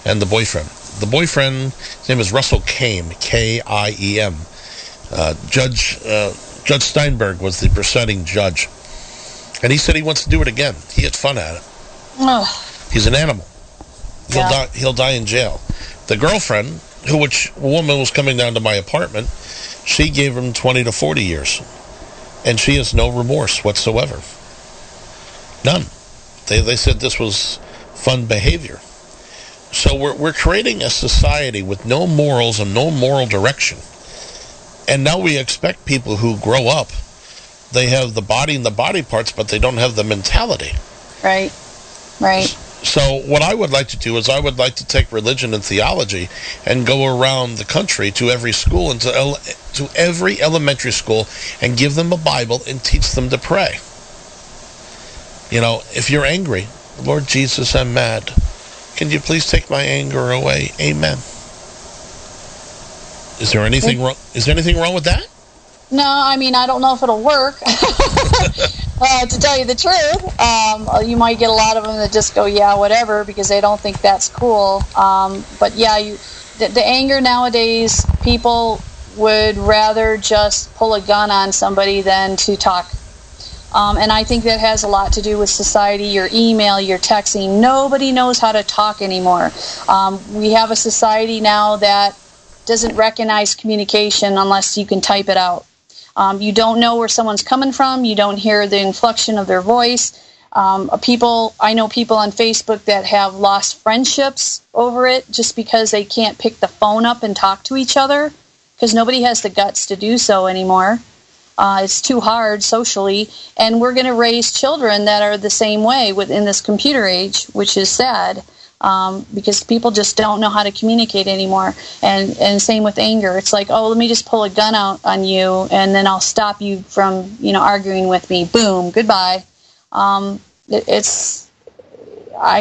and the boyfriend. The boyfriend, his name is Russell Kame, K-I-E-M. Judge Steinberg was the presiding judge. And he said he wants to do it again. He had fun at it. Oh. He's an animal. He'll die in jail. The girlfriend... a woman was coming down to my apartment, she gave him 20 to 40 years. And she has no remorse whatsoever. None. They said this was fun behavior. So we're creating a society with no morals and no moral direction. And now we expect people who grow up, they have the body and the body parts, but they don't have the mentality. Right. So what I would like to do is I would like to take religion and theology and go around the country to every school and to every elementary school and give them a Bible and teach them to pray. If you're angry, Lord Jesus, I'm mad. Can you please take my anger away? Amen. Is there anything wrong? Is there anything wrong with that? No, I mean, I don't know if it'll work. To tell you the truth, you might get a lot of them that just go, yeah, whatever, because they don't think that's cool. But yeah, the anger nowadays, people would rather just pull a gun on somebody than to talk. And I think that has a lot to do with society, your email, your texting. Nobody knows how to talk anymore. We have a society now that doesn't recognize communication unless you can type it out. You don't know where someone's coming from. You don't hear the inflection of their voice. I know people on Facebook that have lost friendships over it just because they can't pick the phone up and talk to each other because nobody has the guts to do so anymore. It's too hard socially, and we're going to raise children that are the same way within this computer age, which is sad. Because people just don't know how to communicate anymore. And same with anger. It's like, oh, let me just pull a gun out on you, and then I'll stop you from, arguing with me. Boom, goodbye. I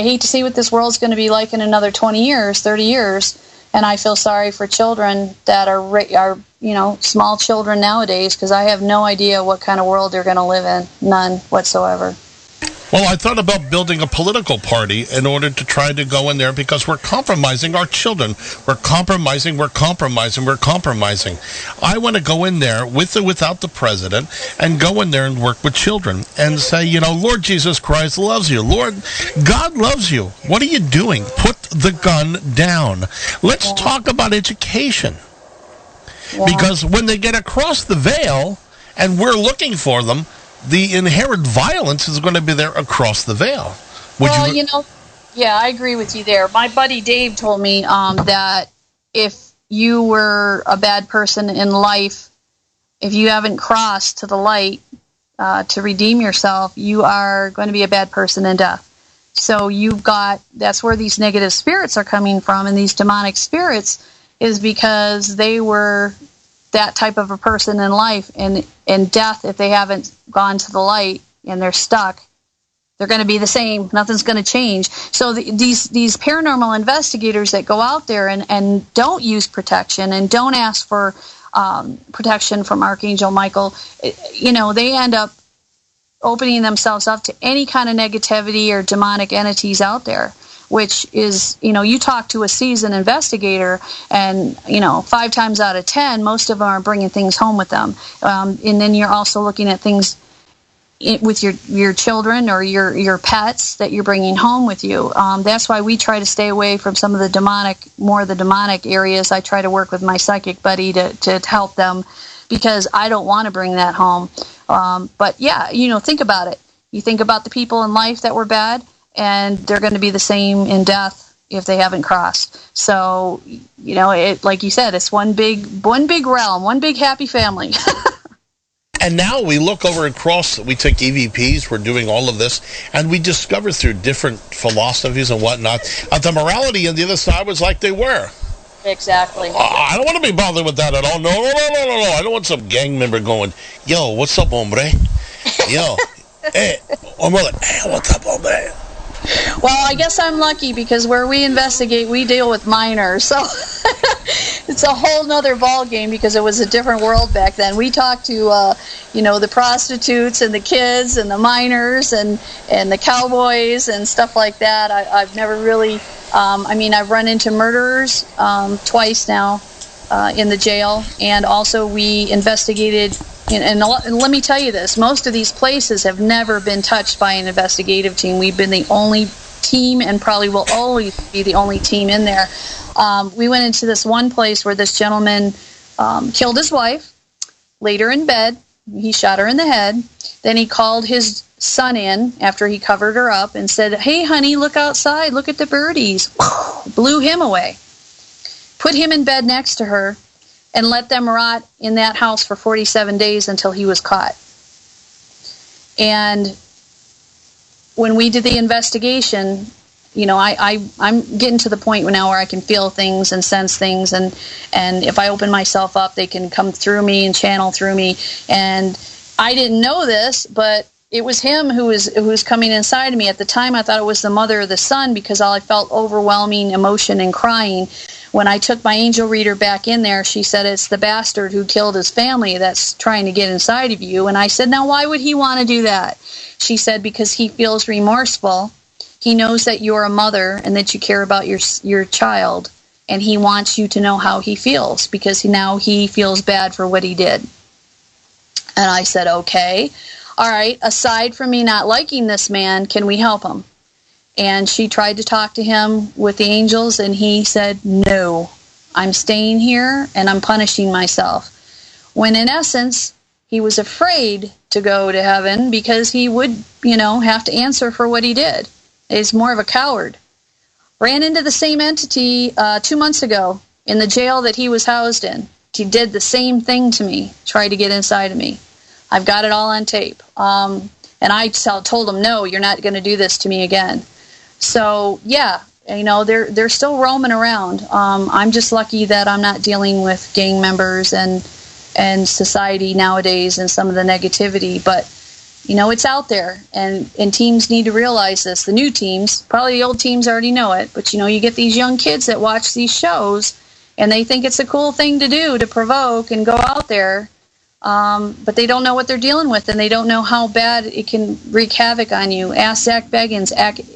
hate to see what this world's going to be like in another 20 years, 30 years, and I feel sorry for children that are small children nowadays, because I have no idea what kind of world they're going to live in. None whatsoever. Well, I thought about building a political party in order to try to go in there, because we're compromising our children. We're compromising. I want to go in there with or without the president and go in there and work with children and say, Lord Jesus Christ loves you. Lord, God loves you. What are you doing? Put the gun down. Let's talk about education. Yeah. Because when they get across the veil and we're looking for them, the inherent violence is going to be there across the veil. Yeah, I agree with you there. My buddy Dave told me that if you were a bad person in life, if you haven't crossed to the light to redeem yourself, you are going to be a bad person in death. So that's where these negative spirits are coming from, and these demonic spirits is because they were that type of a person in life, and in death, if they haven't gone to the light and they're stuck, they're going to be the same. Nothing's going to change. So these paranormal investigators that go out there and don't use protection and don't ask for protection from Archangel Michael, they end up opening themselves up to any kind of negativity or demonic entities out there, which is, you talk to a seasoned investigator, and, 5 times out of 10, most of them are bringing things home with them. And then you're also looking at things with your children or your pets that you're bringing home with you. That's why we try to stay away from some of the demonic areas. I try to work with my psychic buddy to help them, because I don't want to bring that home. But yeah, think about it. You think about the people in life that were bad, and they're going to be the same in death if they haven't crossed. So, it, like you said, it's one big realm, one big happy family. And now we look over across, we take EVPs, we're doing all of this, and we discover through different philosophies and whatnot, the morality on the other side was like they were. Exactly. I don't want to be bothered with that at all. No. I don't want some gang member going, yo, what's up, hombre? Yo, hey, hombre, hey, what's up, hombre? Well, I guess I'm lucky, because where we investigate, we deal with minors. So it's a whole nother ball game, because it was a different world back then. We talked to, the prostitutes and the kids and the minors and the cowboys and stuff like that. I've never really, I've run into murderers twice now in the jail. And also we investigated, and let me tell you this, most of these places have never been touched by an investigative team. We've been the only team, and probably will always be the only team in there. We went into this one place where this gentleman killed his wife, laid her in bed, he shot her in the head, then he called his son in after he covered her up and said, hey honey, look outside, look at the birdies. Blew him away, put him in bed next to her, and let them rot in that house for 47 days until he was caught. And when we did the investigation, I'm getting to the point now where I can feel things and sense things, and if I open myself up, they can come through me and channel through me. And I didn't know this, but it was him who was coming inside of me. At the time, I thought it was the mother or the son, because I felt overwhelming emotion and crying. When I took my angel reader back in there, she said, it's the bastard who killed his family that's trying to get inside of you. And I said, now why would he want to do that? She said, because he feels remorseful. He knows that you're a mother and that you care about your child, and he wants you to know how he feels, because now he feels bad for what he did. And I said, okay, all right, aside from me not liking this man, can we help him? And she tried to talk to him with the angels, and he said, no, I'm staying here and I'm punishing myself. When in essence, he was afraid to go to heaven, because he would, have to answer for what he did. He's more of a coward. Ran into the same entity 2 months ago in the jail that he was housed in. He did the same thing to me, tried to get inside of me. I've got it all on tape. And I told them, no, you're not going to do this to me again. So, yeah, they're still roaming around. I'm just lucky that I'm not dealing with gang members and society nowadays and some of the negativity. But, it's out there, and teams need to realize this. The new teams, probably the old teams already know it, but, you get these young kids that watch these shows, and they think it's a cool thing to do, to provoke and go out there. But they don't know what they're dealing with, and they don't know how bad it can wreak havoc on you. Ask Zach Beggins,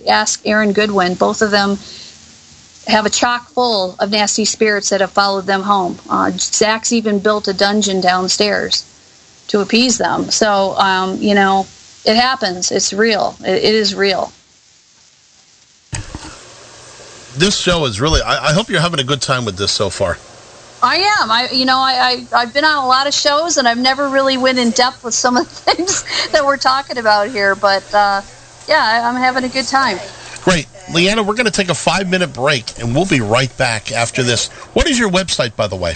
ask Aaron Goodwin. Both of them have a chock full of nasty spirits that have followed them home. Zach's even built a dungeon downstairs to appease them. So, it happens. It's real. It is real. This show is really, I hope you're having a good time with this so far. I am. I've been on a lot of shows, and I've never really went in depth with some of the things that we're talking about here. But, I'm having a good time. Great. LeeAnna, we're going to take a 5-minute break, and we'll be right back after this. What is your website, by the way?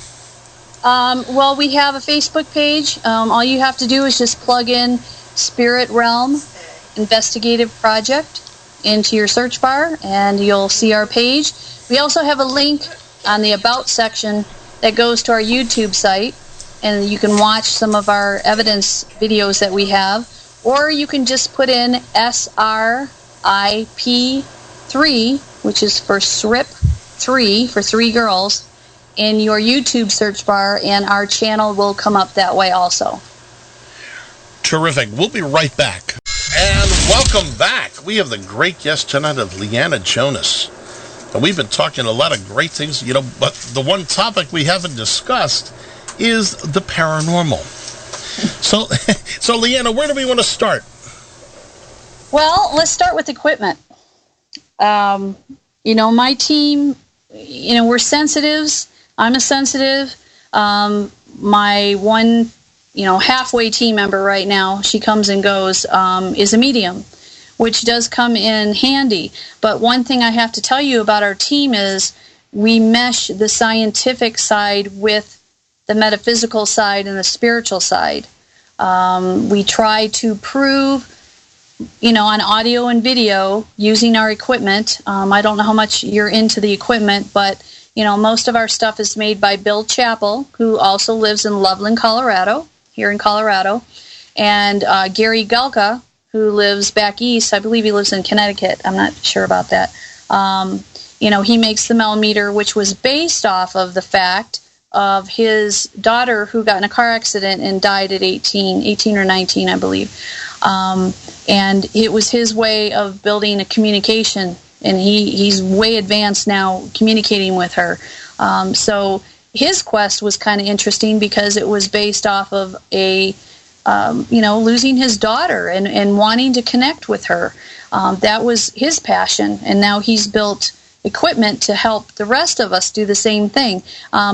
Well, we have a Facebook page. All you have to do is just plug in Spirit Realm Investigative Project into your search bar, and you'll see our page. We also have a link on the About section that goes to our YouTube site, and you can watch some of our evidence videos that we have, or you can just put in SRIP 3, which is for SRIP 3, for 3 girls, in your YouTube search bar, and our channel will come up that way also. Terrific. We'll be right back. And welcome back. We have the great guest tonight of LeeAnna Jonas. And we've been talking a lot of great things, but the one topic we haven't discussed is the paranormal. So LeeAnna, where do we want to start? Well, let's start with equipment. My team, we're sensitives. I'm a sensitive. My one, halfway team member right now, she comes and goes, is a medium, which does come in handy. But one thing I have to tell you about our team is we mesh the scientific side with the metaphysical side and the spiritual side. We try to prove, on audio and video using our equipment. I don't know how much you're into the equipment, but, most of our stuff is made by Bill Chappell, who also lives in Loveland, Colorado, here in Colorado, and Gary Galka, who lives back east. I believe he lives in Connecticut. I'm not sure about that. He makes the Melmeter, which was based off of the fact of his daughter who got in a car accident and died at 18 or 19, I believe. And it was his way of building a communication, and he's way advanced now communicating with her. So his quest was kind of interesting because it was based off of losing his daughter and wanting to connect with her. That was his passion, and now he's built equipment to help the rest of us do the same thing.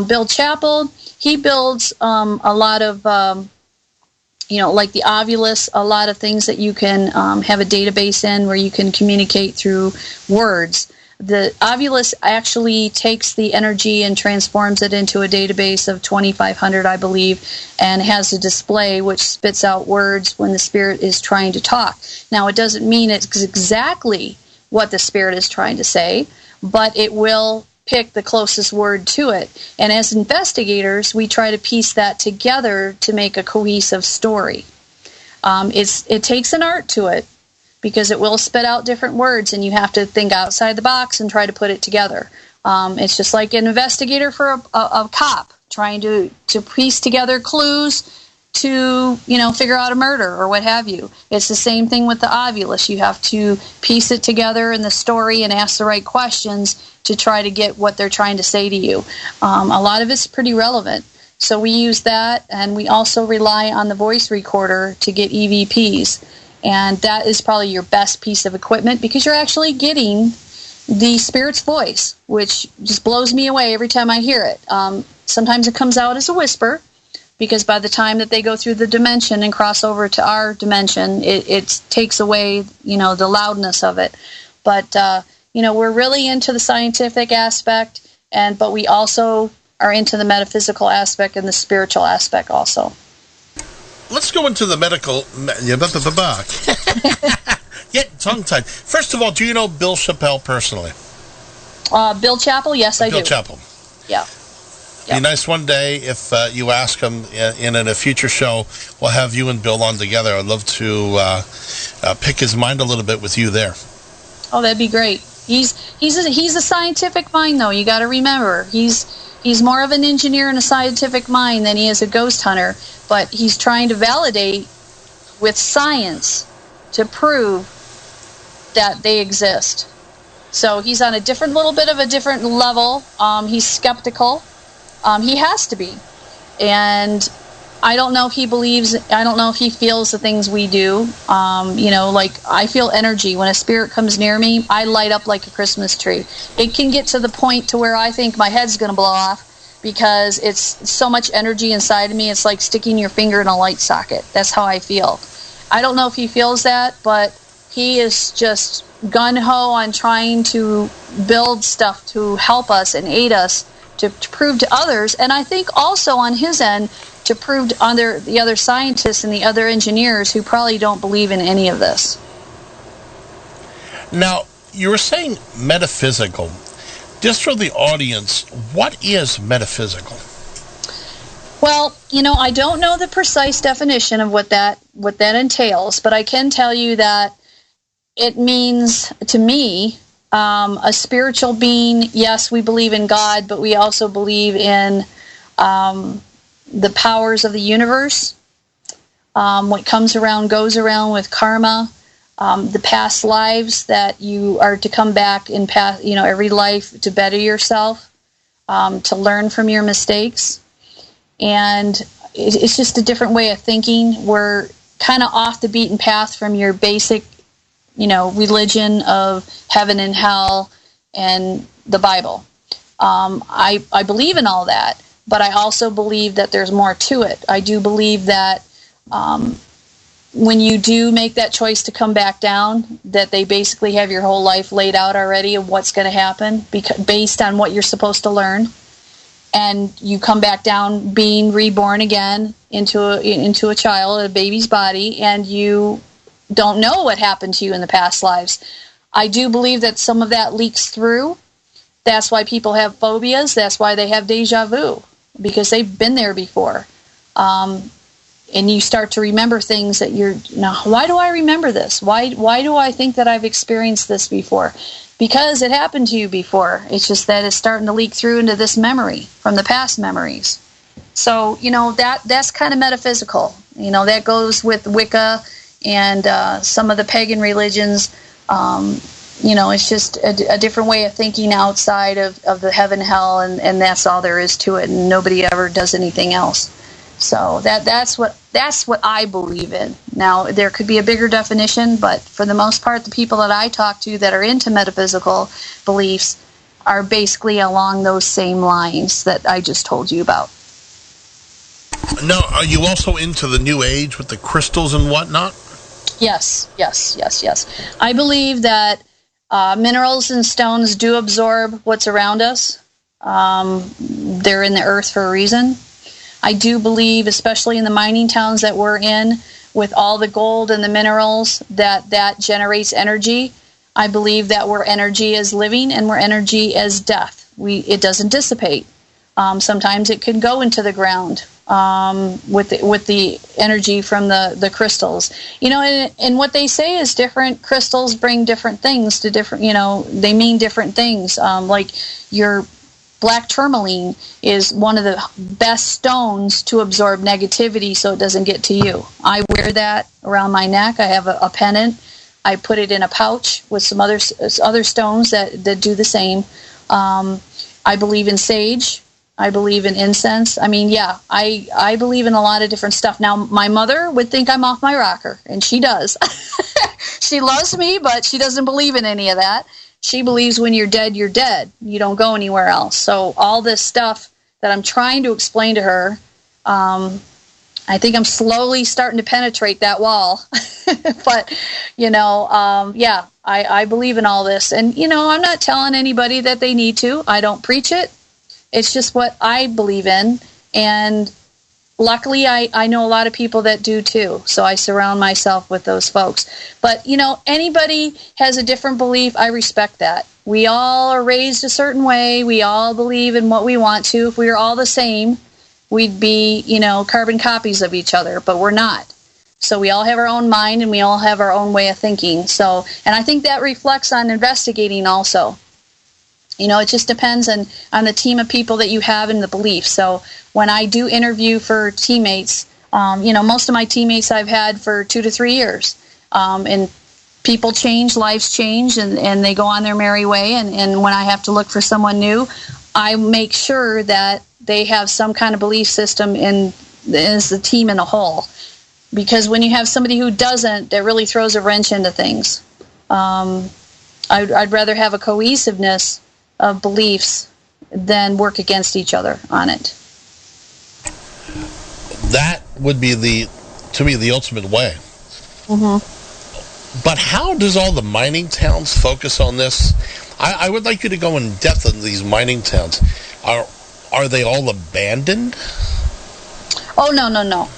Bill Chappell, he builds a lot of, like the Ovulus, a lot of things that you can have a database in where you can communicate through words. The Ovulus actually takes the energy and transforms it into a database of 2,500, I believe, and has a display which spits out words when the spirit is trying to talk. Now, it doesn't mean it's exactly what the spirit is trying to say, but it will pick the closest word to it. And as investigators, we try to piece that together to make a cohesive story. It takes an art to it, because it will spit out different words, and you have to think outside the box and try to put it together. It's just like an investigator for a cop trying to piece together clues to, figure out a murder or what have you. It's the same thing with the Ovulus. You have to piece it together in the story and ask the right questions to try to get what they're trying to say to you. A lot of it's pretty relevant. So we use that, and we also rely on the voice recorder to get EVPs. And that is probably your best piece of equipment, because you're actually getting the spirit's voice, which just blows me away every time I hear it. Sometimes it comes out as a whisper, because by the time that they go through the dimension and cross over to our dimension, it takes away, the loudness of it. But, we're really into the scientific aspect, but we also are into the metaphysical aspect and the spiritual aspect also. let's go into the medical. Get tongue-tied. First of all, do you know Bill Chappelle personally? Bill Chappell? Yes, I do. Bill Chappell. Yeah. Be nice one day if you ask him in a future show. We'll have you and Bill on together. I'd love to pick his mind a little bit with you there. Oh, that'd be great. He's a scientific mind, though. You got to remember, he's more of an engineer and a scientific mind than he is a ghost hunter. But he's trying to validate with science to prove that they exist. So he's on a little bit of a different level. He's skeptical. He has to be. And I don't know if he believes, I don't know if he feels the things we do. Like I feel energy. When a spirit comes near me, I light up like a Christmas tree. It can get to the point to where I think my head's going to blow off because it's so much energy inside of me. It's like sticking your finger in a light socket. That's how I feel. I don't know if he feels that, but he is just gung-ho on trying to build stuff to help us and aid us to prove to others, and I think also on his end to prove to the other scientists and the other engineers who probably don't believe in any of this. Now, you were saying metaphysical. Just for the audience, what is metaphysical? Well, I don't know the precise definition of what that entails, but I can tell you that it means, to me, a spiritual being. Yes, we believe in God, but we also believe in the powers of the universe. What comes around goes around with karma. The past lives that you are to come back in past, every life to better yourself, to learn from your mistakes. And it's just a different way of thinking. We're kind of off the beaten path from your basic religion of heaven and hell and the Bible. I believe in all that, but I also believe that there's more to it. I do believe that when you do make that choice to come back down, that they basically have your whole life laid out already of what's going to happen based on what you're supposed to learn. And you come back down being reborn again into a child, a baby's body, and you don't know what happened to you in the past lives. I do believe that some of that leaks through. That's why people have phobias. That's why they have deja vu, because they've been there before. And you start to remember things that why do I remember this? Why do I think that I've experienced this before? Because it happened to you before. It's just that it's starting to leak through into this memory from the past memories. So, that's kind of metaphysical. That goes with Wicca and some of the pagan religions. It's just a different way of thinking outside of the heaven, hell, and that's all there is to it, and nobody ever does anything else. So that's what I believe in. Now, there could be a bigger definition, but for the most part, the people that I talk to that are into metaphysical beliefs are basically along those same lines that I just told you about. Now, are you also into the New Age with the crystals and whatnot? Yes. I believe that minerals and stones do absorb what's around us. They're in the earth for a reason. I do believe, especially in the mining towns that we're in, with all the gold and the minerals, that generates energy. I believe that we're energy as living and we're energy as death. It doesn't dissipate. Sometimes it can go into the ground with the energy from the crystals. And what they say is different crystals bring different things to different, they mean different things. Like your black tourmaline is one of the best stones to absorb negativity so it doesn't get to you. I wear that around my neck. I have a pendant. I put it in a pouch with some other stones that do the same. I believe in sage. I believe in incense. I mean, yeah, I believe in a lot of different stuff. Now, my mother would think I'm off my rocker, and she does. She loves me, but she doesn't believe in any of that. She believes when you're dead, you're dead. You don't go anywhere else. So all this stuff that I'm trying to explain to her, I think I'm slowly starting to penetrate that wall. But, yeah, I believe in all this. And, I'm not telling anybody that they need to. I don't preach it. It's just what I believe in. And luckily, I know a lot of people that do too, so I surround myself with those folks. But, anybody has a different belief. I respect that. We all are raised a certain way. We all believe in what we want to. If we were all the same, we'd be, carbon copies of each other, but we're not. So we all have our own mind, and we all have our own way of thinking. So, and I think that reflects on investigating also. It just depends on the team of people that you have and the belief. So when I do interview for teammates, most of my teammates I've had for 2 to 3 years. And people change, lives change, and they go on their merry way. And when I have to look for someone new, I make sure that they have some kind of belief system as the team in a whole. Because when you have somebody who doesn't, that really throws a wrench into things. I'd rather have a cohesiveness of beliefs than work against each other on it. That would be to me, the ultimate way. Mm-hmm. But how does all the mining towns focus on this? I would like you to go in depth on these mining towns. Are they all abandoned? Oh, no.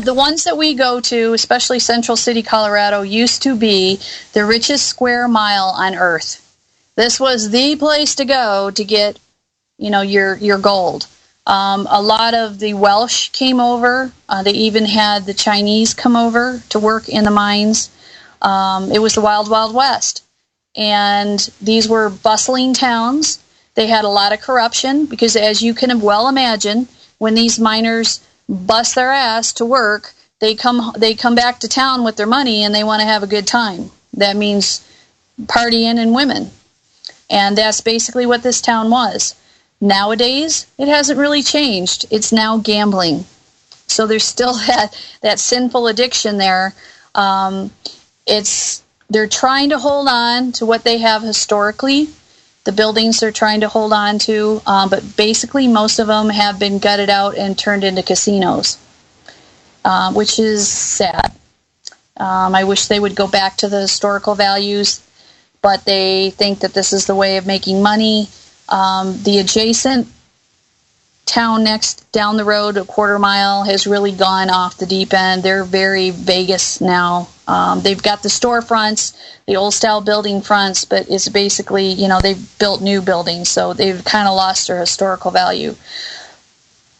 The ones that we go to, especially Central City, Colorado, used to be the richest square mile on Earth. This was the place to go to get, your gold. A lot of the Welsh came over. They even had the Chinese come over to work in the mines. It was the Wild, Wild West. And these were bustling towns. They had a lot of corruption because, as you can well imagine, when these miners bust their ass to work, they come back to town with their money and they want to have a good time. That means partying and women. And that's basically what this town was. Nowadays, it hasn't really changed. It's now gambling. So there's still that sinful addiction there. They're trying to hold on to what they have historically. The buildings they're trying to hold on to, but basically most of them have been gutted out and turned into casinos, which is sad. I wish they would go back to the historical values, but they think that this is the way of making money. The adjacent town next down the road, a quarter mile, has really gone off the deep end. They're very Vegas now. They've got the storefronts, the old style building fronts, but it's basically, they've built new buildings, so they've kind of lost their historical value.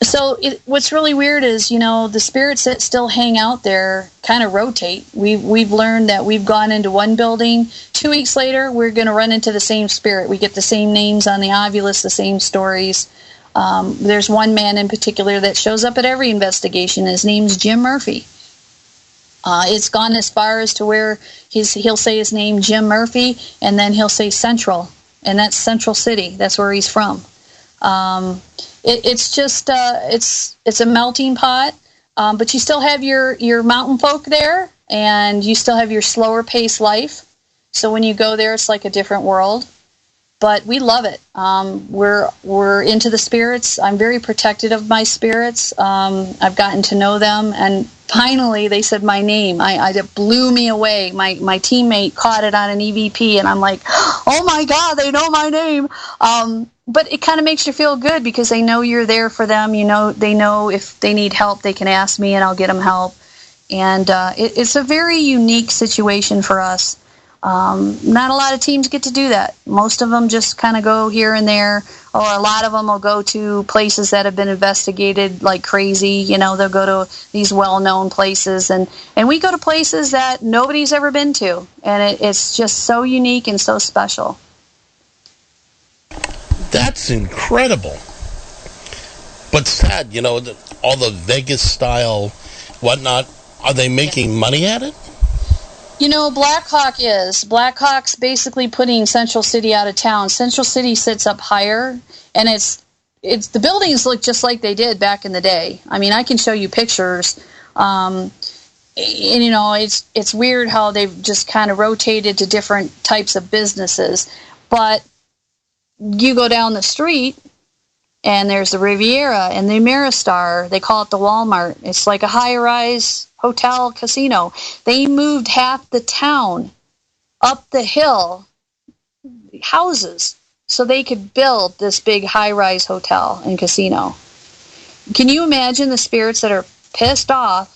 So what's really weird is, the spirits that still hang out there kind of rotate. We've learned that we've gone into one building. 2 weeks later, we're going to run into the same spirit. We get the same names on the ovulus, the same stories. There's one man in particular that shows up at every investigation. His name's Jim Murphy. It's gone as far as to where he'll say his name, Jim Murphy, and then he'll say Central, and that's Central City. That's where he's from. It's just it's a melting pot, but you still have your mountain folk there, and you still have your slower paced life. So when you go there, it's like a different world. But we love it. We're into the spirits. I'm very protective of my spirits. I've gotten to know them, and finally they said my name. It blew me away. My teammate caught it on an EVP, and I'm like, oh my God, they know my name. But it kind of makes you feel good because they know you're there for them. They know if they need help, they can ask me, and I'll get them help. And it's a very unique situation for us. Not a lot of teams get to do that. Most of them just kind of go here and there, or a lot of them will go to places that have been investigated like crazy. They'll go to these well-known places, and we go to places that nobody's ever been to, and it's just so unique and so special. That's incredible. But sad, all the Vegas-style whatnot, are they making money at it? Blackhawk's basically putting Central City out of town. Central City sits up higher, and it's the buildings look just like they did back in the day. I mean, I can show you pictures. And, it's weird how they've just kind of rotated to different types of businesses. But you go down the street, and there's the Riviera and the Ameristar. They call it the Walmart. It's like a high-rise hotel casino. They moved half the town up the hill, houses, so they could build this big high-rise hotel and casino. can you imagine the spirits that are pissed off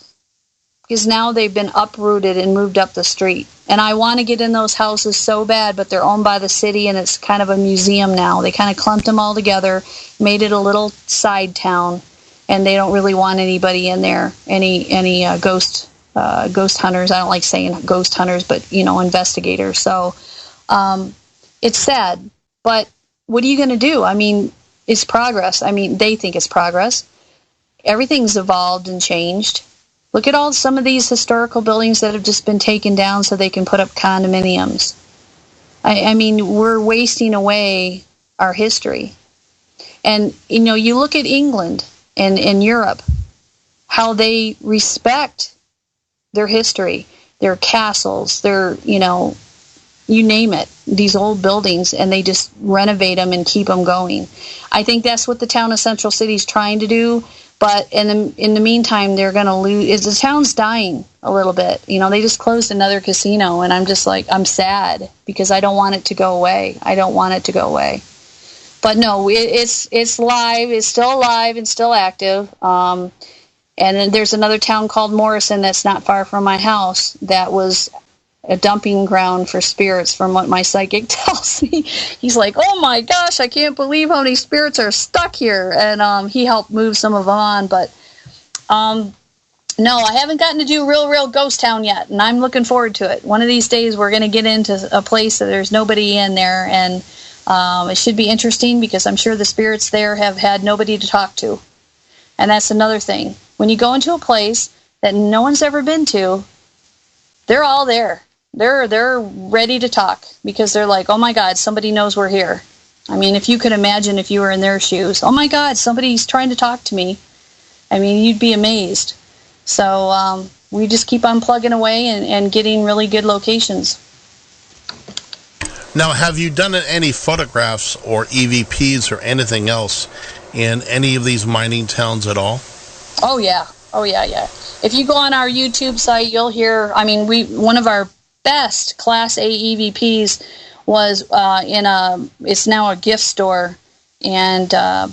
because now they've been uprooted and moved up the street? And I want to get in those houses so bad, but they're owned by the city, and it's kind of a museum now. They kind of clumped them all together, made it a little side town, and they don't really want anybody in there, any ghost hunters. I don't like saying ghost hunters, but, investigators. So it's sad, but what are you going to do? I mean, it's progress. I mean, they think it's progress. Everything's evolved and changed. Look at some of these historical buildings that have just been taken down so they can put up condominiums. I mean, we're wasting away our history. And, you look at England and Europe, how they respect their history, their castles, their, you name it, these old buildings, and they just renovate them and keep them going. I think that's what the town of Central City is trying to do. But in the meantime, they're going to lose. The town's dying a little bit. They just closed another casino, and I'm just like, I'm sad because I don't want it to go away. I don't want it to go away. But no, it's live. It's still alive and still active. And then there's another town called Morrison that's not far from my house that was a dumping ground for spirits, from what my psychic tells me. He's like, oh my gosh, I can't believe how many spirits are stuck here. And he helped move some of them on. But no, I haven't gotten to do real ghost town yet, and I'm looking forward to it. One of these days we're going to get into a place that there's nobody in there, and it should be interesting because I'm sure the spirits there have had nobody to talk to. And that's another thing. When you go into a place that no one's ever been to, they're all there. They're ready to talk because they're like, oh my God, somebody knows we're here. I mean, if you could imagine if you were in their shoes, oh my God, somebody's trying to talk to me. I mean, you'd be amazed. So we just keep on plugging away and getting really good locations. Now, have you done any photographs or EVPs or anything else in any of these mining towns at all? Oh yeah. If you go on our YouTube site, you'll hear, I mean, one of our best Class A EVPs was it's now a gift store, and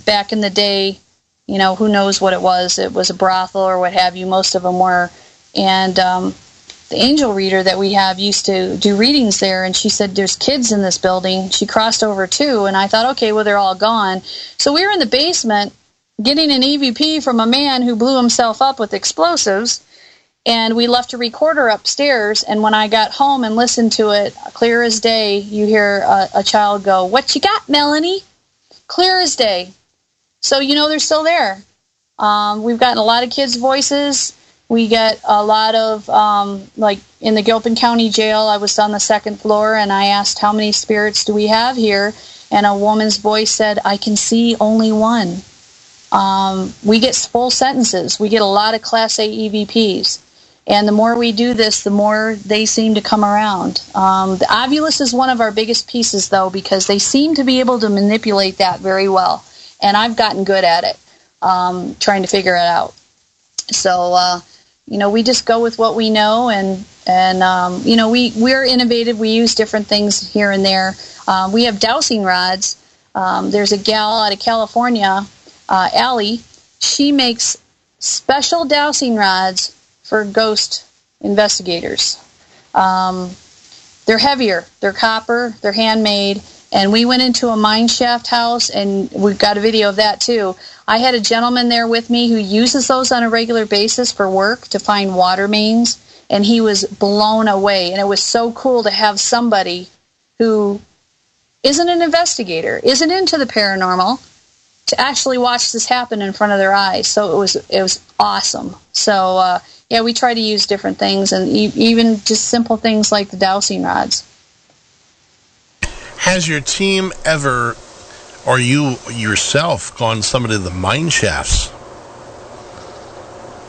back in the day, who knows what it was a brothel or what have you, most of them were, and the angel reader that we have used to do readings there, and she said there's kids in this building. She crossed over too, and I thought, okay, well, they're all gone. So we were in the basement getting an EVP from a man who blew himself up with explosives, and we left a recorder upstairs, and when I got home and listened to it, clear as day, you hear a child go, what you got, Melanie? Clear as day. So they're still there. We've gotten a lot of kids' voices. We get a lot of, like in the Gilpin County Jail, I was on the second floor, and I asked, how many spirits do we have here? And a woman's voice said, I can see only one. We get full sentences. We get a lot of Class A EVPs. And the more we do this, the more they seem to come around. The Ovilus is one of our biggest pieces, though, because they seem to be able to manipulate that very well. And I've gotten good at it, trying to figure it out. So, we just go with what we know, and we're innovative. We use different things here and there. We have dowsing rods. There's a gal out of California, Allie. She makes special dowsing rods for ghost investigators. They're heavier, they're copper, they're handmade, and we went into a mine shaft house, and we've got a video of that too. I had a gentleman there with me who uses those on a regular basis for work to find water mains, and he was blown away, and it was so cool to have somebody who isn't an investigator, isn't into the paranormal, to actually watch this happen in front of their eyes. So it was awesome. So yeah, we try to use different things, and even just simple things like the dowsing rods. Has your team ever, or you yourself, gone some of the mine shafts?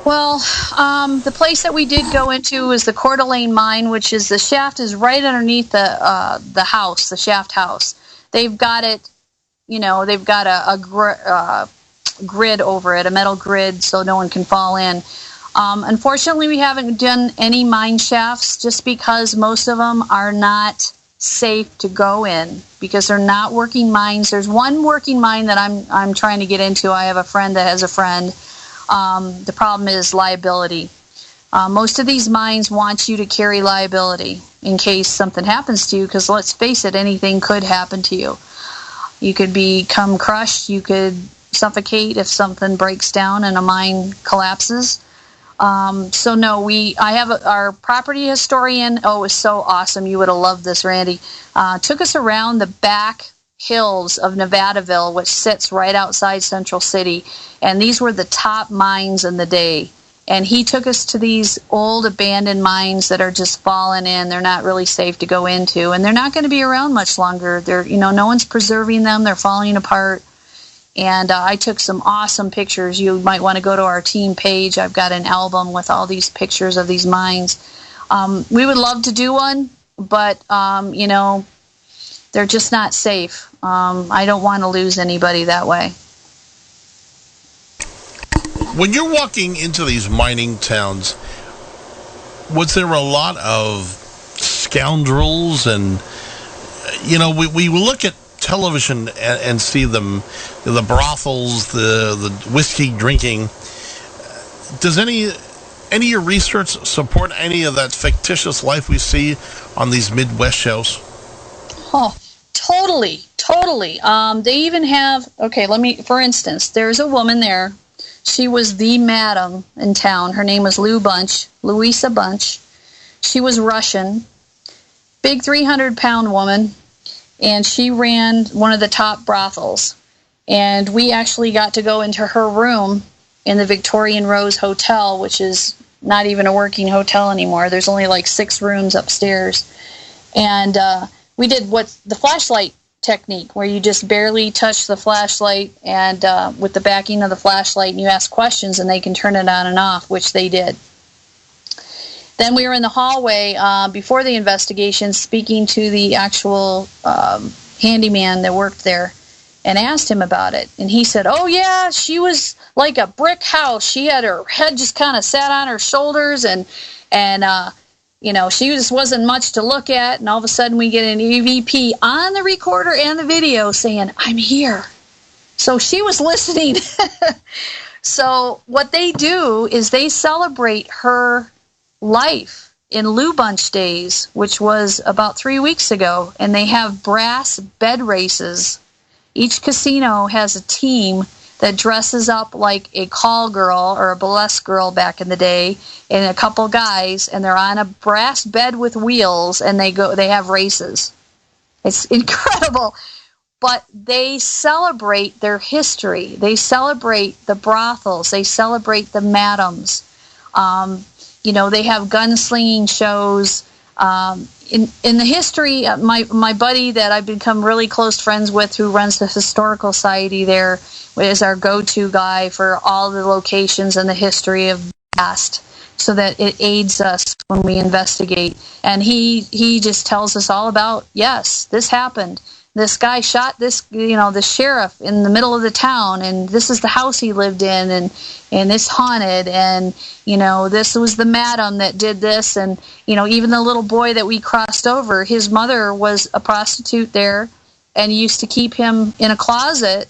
Well, the place that we did go into was the Coeur d'Alene mine, which is the shaft is right underneath the house, the shaft house. They've got it, they've got a grid over it, a metal grid, so no one can fall in. Unfortunately, we haven't done any mine shafts just because most of them are not safe to go in because they're not working mines. There's one working mine that I'm trying to get into. I have a friend that has a friend. The problem is liability. Most of these mines want you to carry liability in case something happens to you, because let's face it, anything could happen to you. You could become crushed, you could suffocate if something breaks down and a mine collapses. So no, I have our property historian. Oh, it was so awesome. You would have loved this, Randy. Took us around the back hills of Nevadaville, which sits right outside Central City. And these were the top mines in the day. And he took us to these old abandoned mines that are just fallen in. They're not really safe to go into. And they're not going to be around much longer. No one's preserving them. They're falling apart. And I took some awesome pictures. You might want to go to our team page. I've got an album with all these pictures of these mines. We would love to do one, but, they're just not safe. I don't want to lose anybody that way. When you're walking into these mining towns, was there a lot of scoundrels? And, we look at television and see them, the brothels, the whiskey drinking. Does any of your research support any of that fictitious life we see on these Midwest shows? Oh, totally. They even have, for instance, there's a woman there. She was the madam in town. Her name was Louisa Bunch. She was Russian, big 300-pound woman, and she ran one of the top brothels. And we actually got to go into her room in the Victorian Rose Hotel, which is not even a working hotel anymore. There's only like 6 rooms upstairs. And we did what's the flashlight technique, where you just barely touch the flashlight and with the backing of the flashlight, and you ask questions and they can turn it on and off, which they did. Then we were in the hallway before the investigation, speaking to the actual handyman that worked there, and asked him about it. And he said, oh yeah, she was like a brick house. She had her head just kind of sat on her shoulders, and she just wasn't much to look at. And all of a sudden we get an EVP on the recorder and the video saying, I'm here. So she was listening. So what they do is they celebrate her life in Lou Bunch Days, which was about 3 weeks ago. And they have brass bed races. Each casino has a team that dresses up like a call girl or a burlesque girl back in the day, and a couple guys, and they're on a brass bed with wheels, and they have races. It's incredible. But they celebrate their history. They celebrate the brothels. They celebrate the madams. They have gunslinging shows. In the history, my buddy that I've become really close friends with, who runs the historical society there, is our go-to guy for all the locations and the history of the past, so that it aids us when we investigate. And he just tells us all about, yes, this happened. This guy shot this, the sheriff in the middle of the town, and this is the house he lived in, and it's haunted, and, this was the madam that did this, and, even the little boy that we crossed over, his mother was a prostitute there and used to keep him in a closet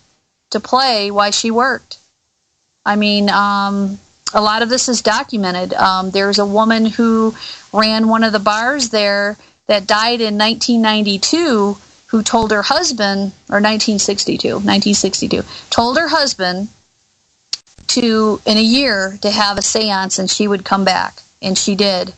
to play while she worked. I mean, a lot of this is documented. There's a woman who ran one of the bars there that died in 1992, who told her husband, or 1962, told her husband in a year to have a seance, and she would come back, and she did.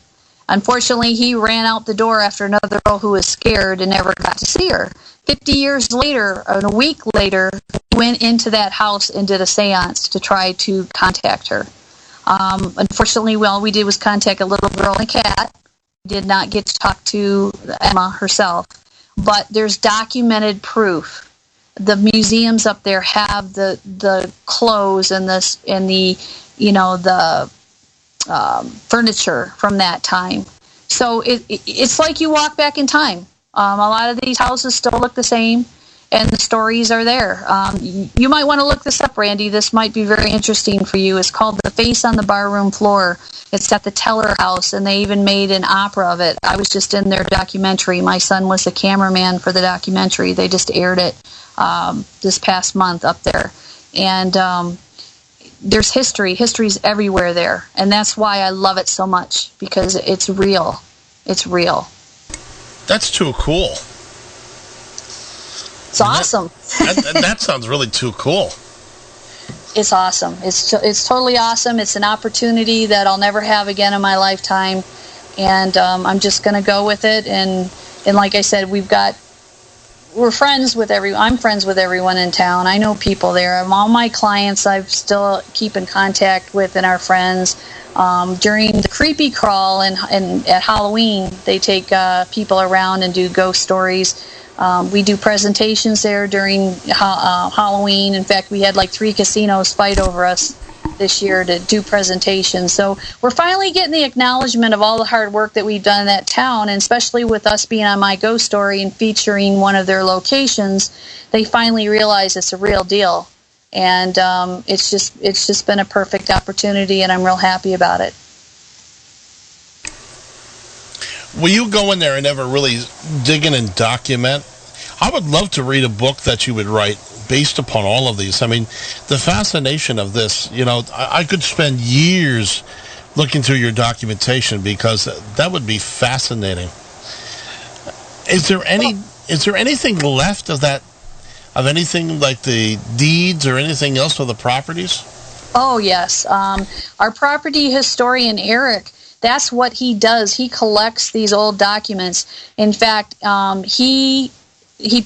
Unfortunately, he ran out the door after another girl who was scared and never got to see her. 50 years later, and a week later, he went into that house and did a seance to try to contact her. Unfortunately, all we did was contact a little girl and a cat. We did not get to talk to Emma herself. But there's documented proof. The museums up there have the clothes and the furniture from that time. So it's like you walk back in time. A lot of these houses still look the same. and the stories are there. You might want to look this up, Randy. This might be very interesting for you. It's called The Face on the Barroom Floor. It's at the Teller House, and they even made an opera of it. I was just in their documentary. My son was the cameraman for the documentary. They just aired it this past month up there. And there's history. History's everywhere there. And that's why I love it so much, because it's real. It's real. That's too cool. It's awesome. That sounds really too cool. It's awesome. It's totally awesome. It's an opportunity that I'll never have again in my lifetime, and I'm just going to go with it. And like I said, we're friends with everyone. I'm friends with everyone in town. I know people there. All my clients I still keep in contact with, and our friends. During the creepy crawl and at Halloween, they take people around and do ghost stories. We do presentations there during Halloween. In fact, we had like 3 casinos fight over us this year to do presentations. So we're finally getting the acknowledgement of all the hard work that we've done in that town, and especially with us being on My Ghost Story and featuring one of their locations, they finally realize it's a real deal. And it's just been a perfect opportunity, and I'm real happy about it. Will you go in there and ever really dig in and document? I would love to read a book that you would write based upon all of these. I mean, the fascination of this, I could spend years looking through your documentation, because that would be fascinating. Is there anything left of that, of anything like the deeds or anything else of the properties? Oh, yes. Our property historian, Eric, that's what he does. He collects these old documents. In fact, he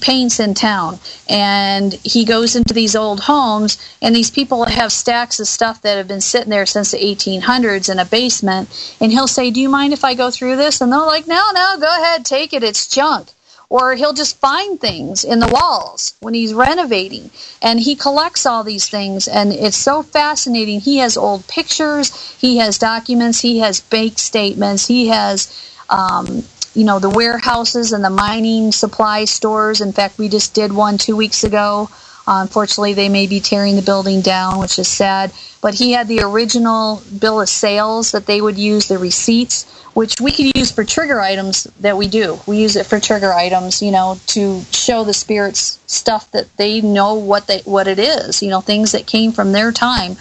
paints in town, and he goes into these old homes, and these people have stacks of stuff that have been sitting there since the 1800s in a basement, and he'll say, do you mind if I go through this? And they're like, no, go ahead, take it, it's junk. Or he'll just find things in the walls when he's renovating, and he collects all these things, and it's so fascinating. He has old pictures, he has documents, he has bank statements, he has the warehouses and the mining supply stores. In fact, we just did one 2 weeks ago. Unfortunately, they may be tearing the building down, which is sad. But he had the original bill of sales that they would use, the receipts, which we could use for trigger items that we do. We use it for trigger items, to show the spirits stuff that they know what it is, things that came from their time.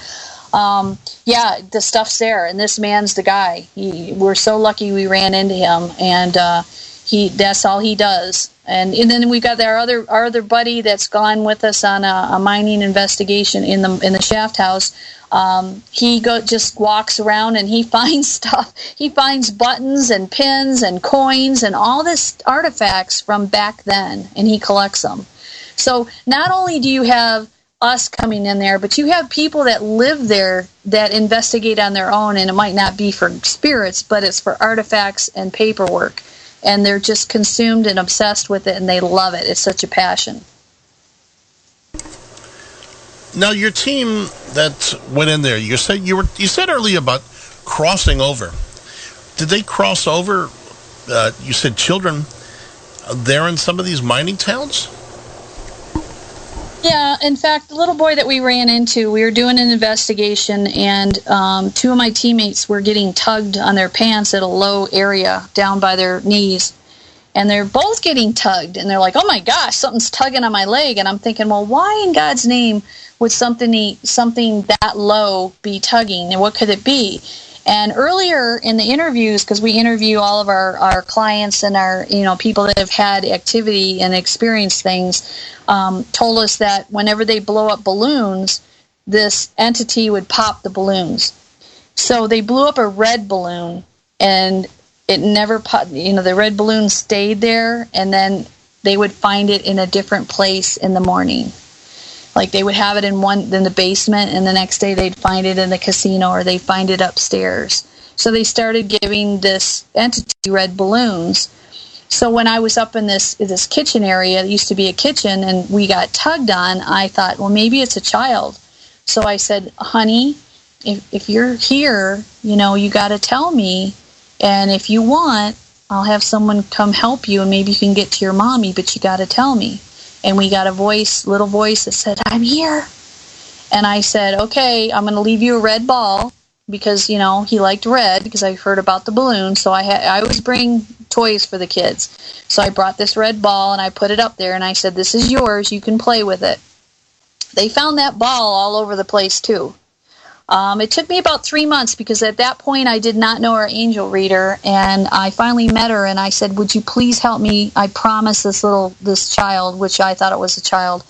The stuff's there, and this man's the guy. We're so lucky we ran into him, and that's all he does. And then we got our other buddy that's gone with us on a mining investigation in the shaft house. He just walks around and he finds stuff. He finds buttons and pins and coins and all this artifacts from back then, and he collects them. So not only do you have us coming in there, but you have people that live there that investigate on their own, and it might not be for spirits, but it's for artifacts and paperwork, and they're just consumed and obsessed with it, and they love it. It's such a passion. Now, your team that went in there, you said earlier about crossing over. Did they cross over? You said children there in some of these mining towns? Yeah, in fact, the little boy that we ran into, we were doing an investigation, and 2 of my teammates were getting tugged on their pants at a low area down by their knees. And they're both getting tugged, and they're like, oh my gosh, something's tugging on my leg. And I'm thinking, well, why in God's name would something that low be tugging, and what could it be? And earlier in the interviews, because we interview all of our clients and our people that have had activity and experienced things, told us that whenever they blow up balloons, this entity would pop the balloons. So they blew up a red balloon, and it never popped. The red balloon stayed there, and then they would find it in a different place in the morning. Like they would have it in the basement, and the next day they'd find it in the casino, or they'd find it upstairs. So they started giving this entity red balloons. So when I was up in this kitchen area, it used to be a kitchen, and we got tugged on, I thought, well, maybe it's a child. So I said, honey, if you're here, you got to tell me, and if you want, I'll have someone come help you, and maybe you can get to your mommy, but you got to tell me. and we got a little voice that said, "I'm here." And I said, "Okay, I'm going to leave you a red ball," because, he liked red, because I heard about the balloon. So I always bring toys for the kids. So I brought this red ball and I put it up there and I said, "This is yours. You can play with it." They found that ball all over the place too. It took me about 3 months, because at that point I did not know our angel reader, and I finally met her and I said, "Would you please help me? I promise this child," which I thought it was a child,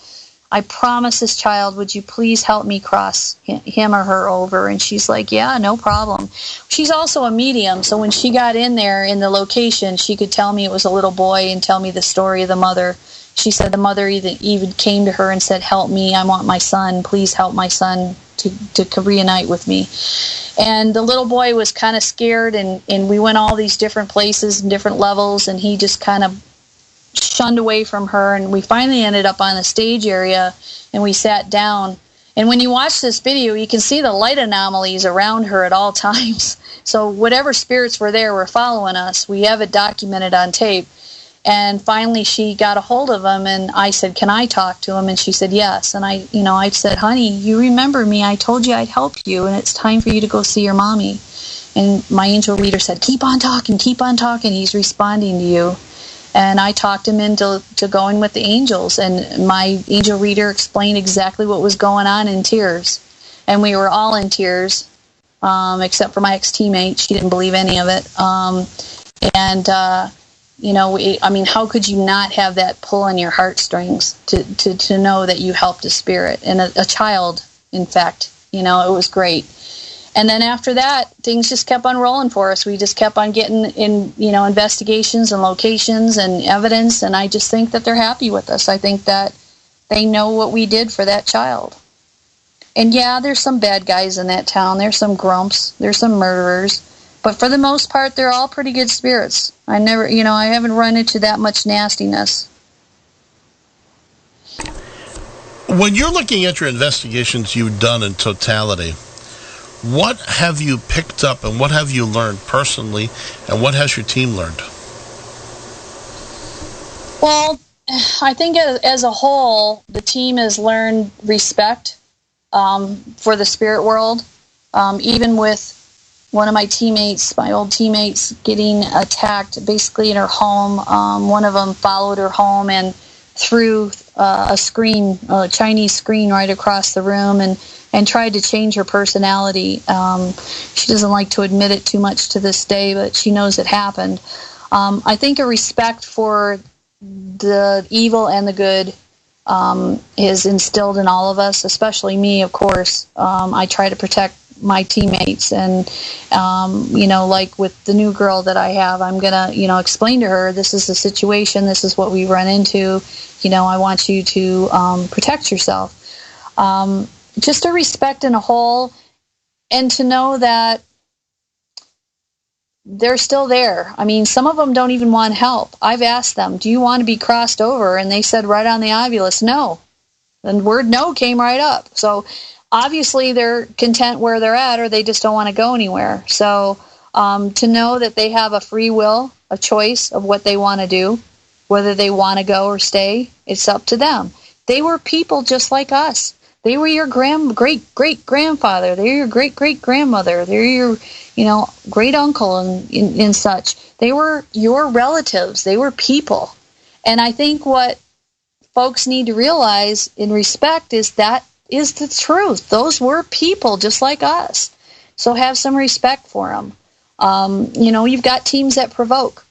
"I promise this child, would you please help me cross him or her over?" And she's like, "Yeah, no problem." She's also a medium, so when she got in there in the location, she could tell me it was a little boy and tell me the story of the mother. She said the mother even came to her and said, "Help me, I want my son, please help my son to reunite with me." And the little boy was kind of scared, and we went all these different places and different levels, and he just kind of shunned away from her, and we finally ended up on the stage area, and we sat down. And when you watch this video, you can see the light anomalies around her at all times. So whatever spirits were there were following us. We have it documented on tape. And finally she got a hold of him, and I said, "Can I talk to him?" And she said yes. And I said, "Honey, you remember me. I told you I'd help you, and it's time for you to go see your mommy." And my angel reader said, keep on talking, he's responding to you." And I talked him into going with the angels, and my angel reader explained exactly what was going on in tears. And we were all in tears, except for my ex-teammate. She didn't believe any of it. How could you not have that pull on your heartstrings to know that you helped a spirit and a child, in fact. It was great. And then after that, things just kept on rolling for us. We just kept on getting in, investigations and locations and evidence, and I just think that they're happy with us. I think that they know what we did for that child. And yeah, there's some bad guys in that town. There's some grumps. There's some murderers. But for the most part, they're all pretty good spirits. I haven't run into that much nastiness. When you're looking at your investigations you've done in totality, what have you picked up and what have you learned personally, and what has your team learned? Well, I think as a whole, the team has learned respect for the spirit world. Even with one of my old teammates, getting attacked basically in her home. One of them followed her home and threw a Chinese screen right across the room, and tried to change her personality. She doesn't like to admit it too much to this day, but she knows it happened. I think a respect for the evil and the good is instilled in all of us, especially me, of course. I try to protect my teammates, and like with the new girl that I have, I'm gonna explain to her, this is the situation, this is what we run into, I want you to protect yourself. Just a respect in a whole, and to know that they're still there. I mean, some of them don't even want help. I've asked them, "Do you want to be crossed over?" And they said right on the obvious, no. And the word no came right up. So obviously they're content where they're at, or they just don't want to go anywhere. So to know that they have a free will, a choice of what they want to do, whether they want to go or stay, it's up to them. They were people just like us. They were your great-great-grandfather. They're your great-great-grandmother. They're your, great-uncle and such. They were your relatives. They were people. And I think what folks need to realize in respect is that is the truth. Those were people just like us. So have some respect for them. You've got teams that provoke.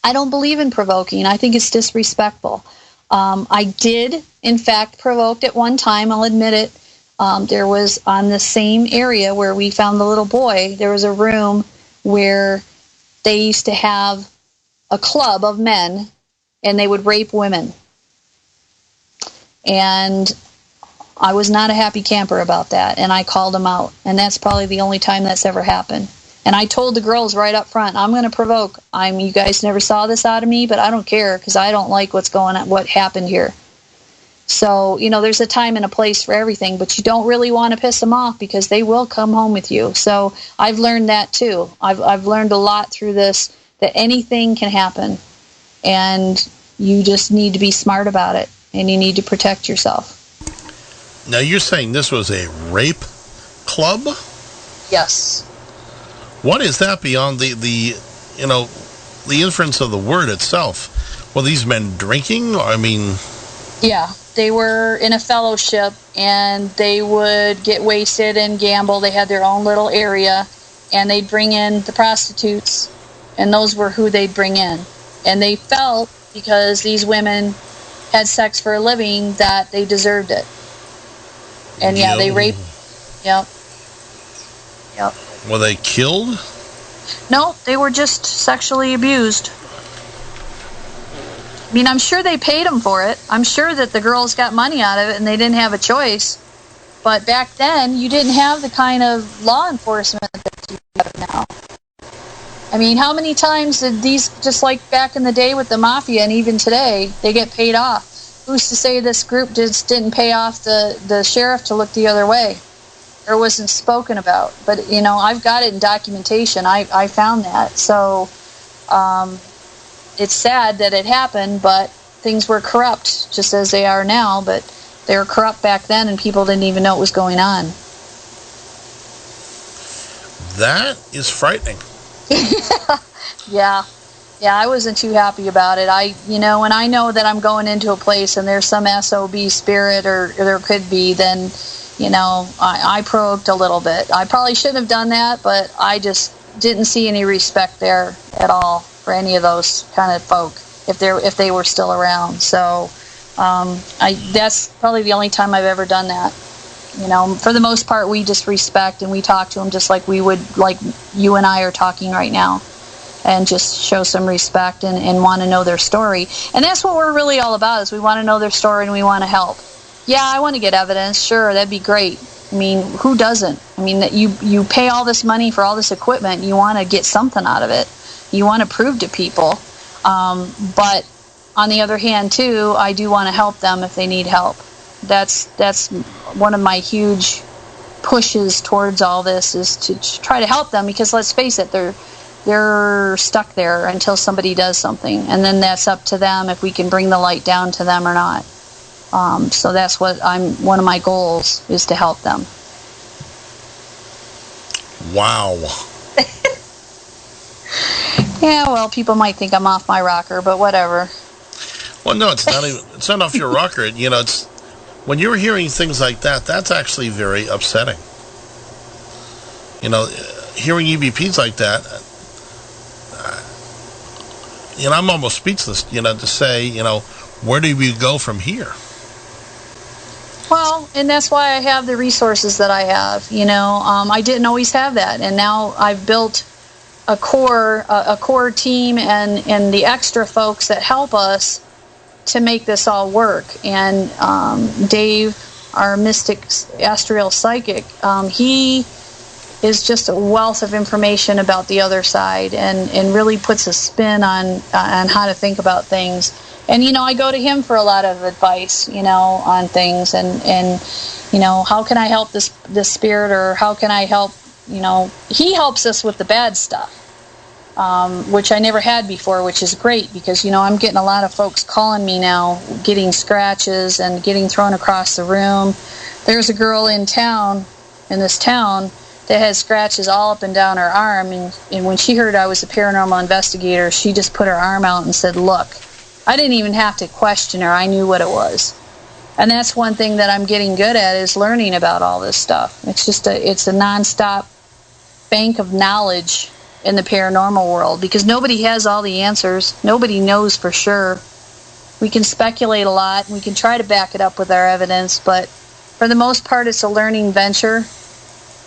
I don't believe in provoking. I think it's disrespectful. I did, in fact, provoked at one time, I'll admit it. There was on the same area where we found the little boy, there was a room where they used to have a club of men, and they would rape women. And I was not a happy camper about that, and I called them out. And that's probably the only time that's ever happened. And I told the girls right up front, I'm going to provoke. You guys never saw this out of me, but I don't care, because I don't like what's going on, what happened here. So, there's a time and a place for everything, but you don't really want to piss them off, because they will come home with you. So I've learned that too. I've learned a lot through this, that anything can happen, and you just need to be smart about it. and you need to protect yourself. Now, you're saying this was a rape club? Yes. What is that beyond the inference of the word itself? Were these men drinking? I mean... Yeah, they were in a fellowship, and they would get wasted and gamble. They had their own little area, and they'd bring in the prostitutes, and those were who they'd bring in. And they felt, because these women had sex for a living, that they deserved it. And yeah, they raped. Yep. Were they killed? No, they were just sexually abused. I mean, I'm sure they paid them for it. I'm sure that the girls got money out of it and they didn't have a choice. But back then, you didn't have the kind of law enforcement that you have now. I mean, how many times did these, just like back in the day with the mafia and even today, they get paid off? Who's to say this group just didn't pay off the sheriff to look the other way? Or wasn't spoken about? But, I've got it in documentation. I found that. So, it's sad that it happened, but things were corrupt, just as they are now, but they were corrupt back then, and people didn't even know what was going on. That is frightening. Yeah, I wasn't too happy about it. When I know that I'm going into a place and there's some SOB spirit, or there could be, then, I probed a little bit. I probably shouldn't have done that, but I just didn't see any respect there at all for any of those kind of folk, if they were still around. So that's probably the only time I've ever done that. For the most part, we just respect and we talk to them just like we would, like you and I are talking right now, and just show some respect and want to know their story. And that's what we're really all about, is we want to know their story and we want to help. Yeah, I want to get evidence. Sure, that'd be great. I mean, who doesn't? I mean, that you pay all this money for all this equipment, you want to get something out of it. You want to prove to people. But on the other hand, too, I do want to help them if they need help. That's one of my huge pushes towards all this, is to try to help them, because let's face it, they're stuck there until somebody does something, and then that's up to them if we can bring the light down to them or not. So that's what one of my goals is, to help them. Wow. Yeah, well, people might think I'm off my rocker, but whatever. Well, no, it's not off your rocker. It's when you're hearing things like that, that's actually very upsetting. Hearing EVPs like that, I'm almost speechless, to say, where do we go from here? Well, and that's why I have the resources that I have. I didn't always have that, and now I've built a core team and the extra folks that help us to make this all work. And Dave, our mystic astral psychic, he is just a wealth of information about the other side, and really puts a spin on how to think about things. And I go to him for a lot of advice, on things, and how can I help this spirit, or how can I help? He helps us with the bad stuff, which I never had before, which is great, because I'm getting a lot of folks calling me now, getting scratches and getting thrown across the room. There's a girl in this town, that has scratches all up and down her arm, and when she heard I was a paranormal investigator, she just put her arm out and said, "Look." I didn't even have to question her. I knew what it was. And that's one thing that I'm getting good at, is learning about all this stuff. It's a nonstop bank of knowledge in the paranormal world, because nobody has all the answers. Nobody knows for sure. We can speculate a lot, and we can try to back it up with our evidence, but for the most part, it's a learning venture,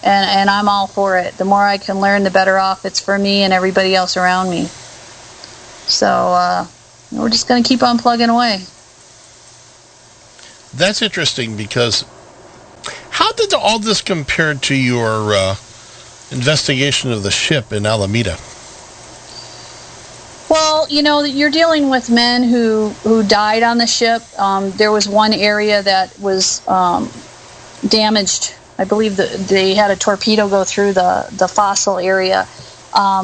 and I'm all for it. The more I can learn, the better off it's for me and everybody else around me. So we're just going to keep on plugging away. That's interesting, because how did all this compare to your investigation of the ship in Alameda? Well, you're dealing with men who died on the ship. There was one area that was damaged. I believe that they had a torpedo go through the fossil area.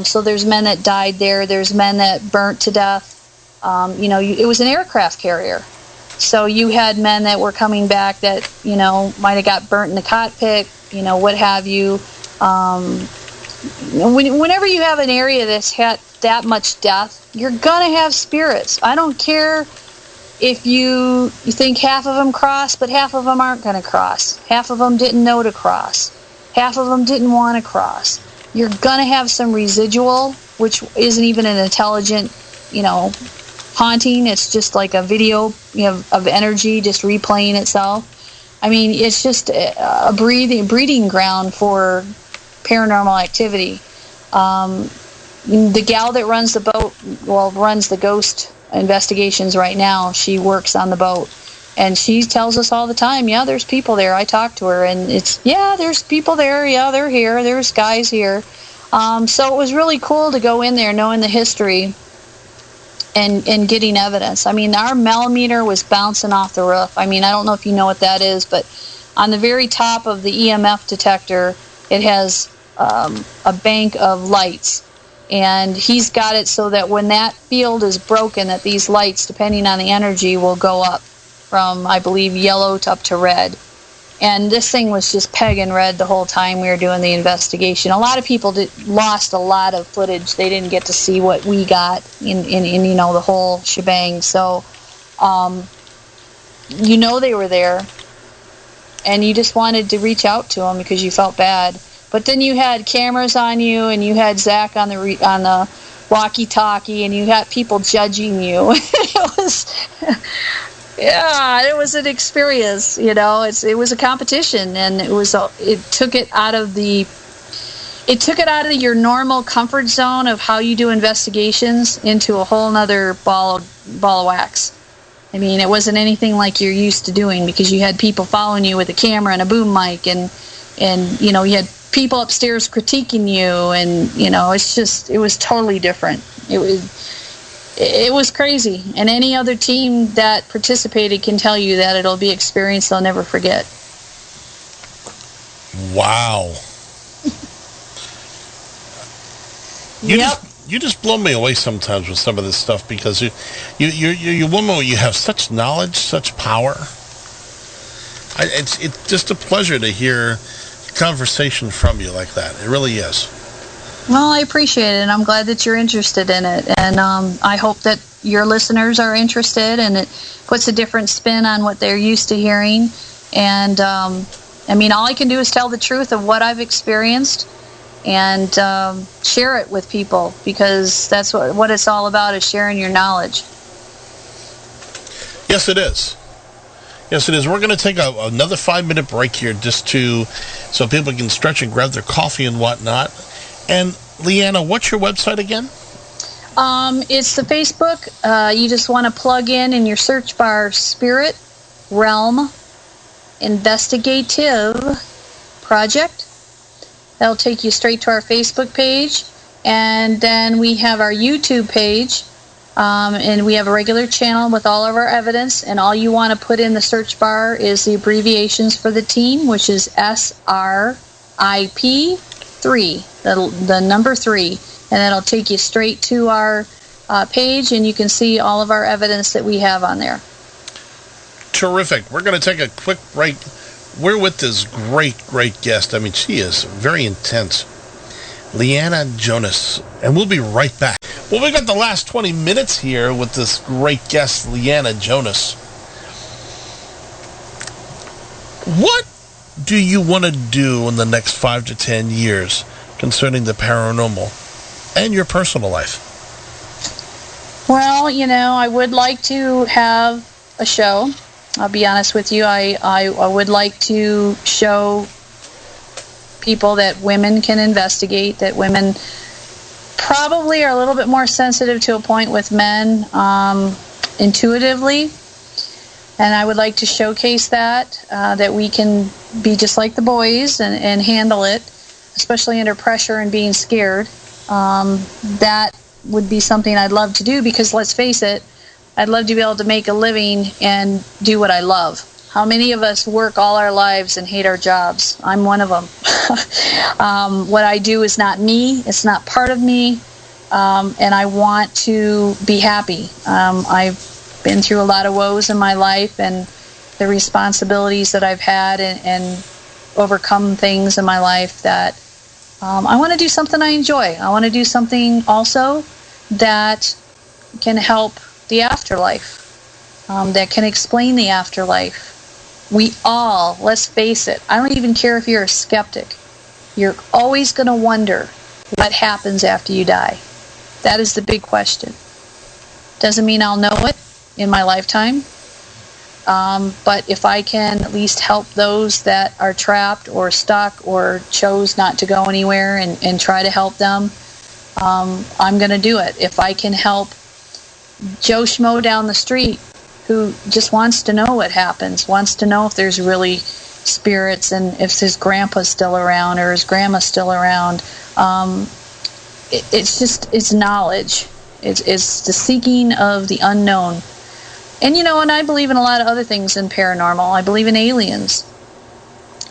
So there's men that died there. There's men that burnt to death. It was an aircraft carrier. So you had men that were coming back that, might have got burnt in the cockpit, what have you. Whenever you have an area that's had that much death, you're going to have spirits. I don't care if you think half of them cross, but half of them aren't going to cross. Half of them didn't know to cross. Half of them didn't want to cross. You're going to have some residual, which isn't even an intelligent, haunting. It's just like a video of energy just replaying itself. I mean, it's just a breeding ground for paranormal activity. The gal that runs the boat, runs the ghost investigations right now, she works on the boat. And she tells us all the time, yeah, there's people there. I talk to her, and there's people there. Yeah, they're here. There's guys here. So it was really cool to go in there knowing the history and getting evidence. I mean, our millimeter was bouncing off the roof. I mean, I don't know if you know what that is, but on the very top of the EMF detector, it has a bank of lights. And he's got it so that when that field is broken, that these lights, depending on the energy, will go up from, I believe, yellow up to red. And this thing was just pegging red the whole time we were doing the investigation. A lot of people lost a lot of footage. They didn't get to see what we got in the whole shebang. So, they were there, and you just wanted to reach out to them because you felt bad. But then you had cameras on you, and you had Zach on the walkie-talkie, and you had people judging you. It was an experience. It was a competition, and it took it out of your normal comfort zone of how you do investigations into a whole nother ball of wax. I mean, it wasn't anything like you're used to doing because you had people following you with a camera and a boom mic, and you had people upstairs critiquing you, and it was totally different. It was crazy, and any other team that participated can tell you that it'll be an experience they'll never forget. Wow. You just blow me away sometimes with some of this stuff because you're a woman. You have such knowledge, such power. It's just a pleasure to hear conversation from you like that. It really is. Well, I appreciate it, and I'm glad that you're interested in it. And I hope that your listeners are interested, and it puts a different spin on what they're used to hearing. And, all I can do is tell the truth of what I've experienced and share it with people, because that's what it's all about, is sharing your knowledge. Yes, it is. Yes, it is. We're going to take another 5-minute break here so people can stretch and grab their coffee and whatnot. And LeeAnna, what's your website again? It's the Facebook. You just want to plug in your search bar Spirit Realm Investigative Project. That'll take you straight to our Facebook page. And then we have our YouTube page. And we have a regular channel with all of our evidence. And all you want to put in the search bar is the abbreviations for the team, which is SRIP 3. The number 3, and that'll take you straight to our page, and you can see all of our evidence that we have on there. Terrific. We're going to take a quick break. We're with this great guest. I mean, she is very intense. LeeAnna Jonas. And we'll be right back. Well, we've got the last 20 minutes here with this great guest, LeeAnna Jonas. What do you want to do in the next 5 to 10 years concerning the paranormal and your personal life? Well, I would like to have a show. I'll be honest with you. I would like to show people that women can investigate, that women probably are a little bit more sensitive to a point with men intuitively. And I would like to showcase that we can be just like the boys and handle it, especially under pressure and being scared. That would be something I'd love to do, because let's face it, I'd love to be able to make a living and do what I love. How many of us work all our lives and hate our jobs? I'm one of them. What I do is not me. It's not part of me. And I want to be happy. been through a lot of woes in my life and the responsibilities that I've had and overcome things in my life that I want to do something I enjoy. I want to do something also that can help the afterlife, that can explain the afterlife. We all, let's face it, I don't even care if you're a skeptic, you're always going to wonder what happens after you die. That is the big question. Doesn't mean I'll know it in my lifetime, but if I can at least help those that are trapped or stuck or chose not to go anywhere and try to help them, I'm going to do it. If I can help Joe Schmo down the street who just wants to know what happens, wants to know if there's really spirits and if his grandpa's still around or his grandma's still around, it's knowledge. It's the seeking of the unknown. And, and I believe in a lot of other things in paranormal. I believe in aliens.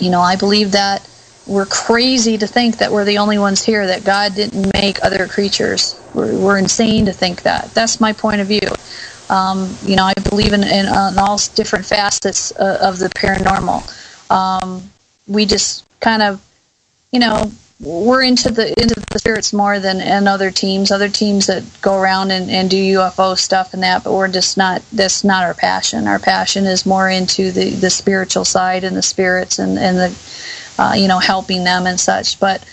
I believe that we're crazy to think that we're the only ones here, that God didn't make other creatures. We're insane to think that. That's my point of view. I believe in all different facets of the paranormal. We just kind of, we're into the spirits more than other teams that go around and do UFO stuff and that, but we're just not, that's not our passion. Our passion is more into the spiritual side and the spirits and the, helping them and such. But,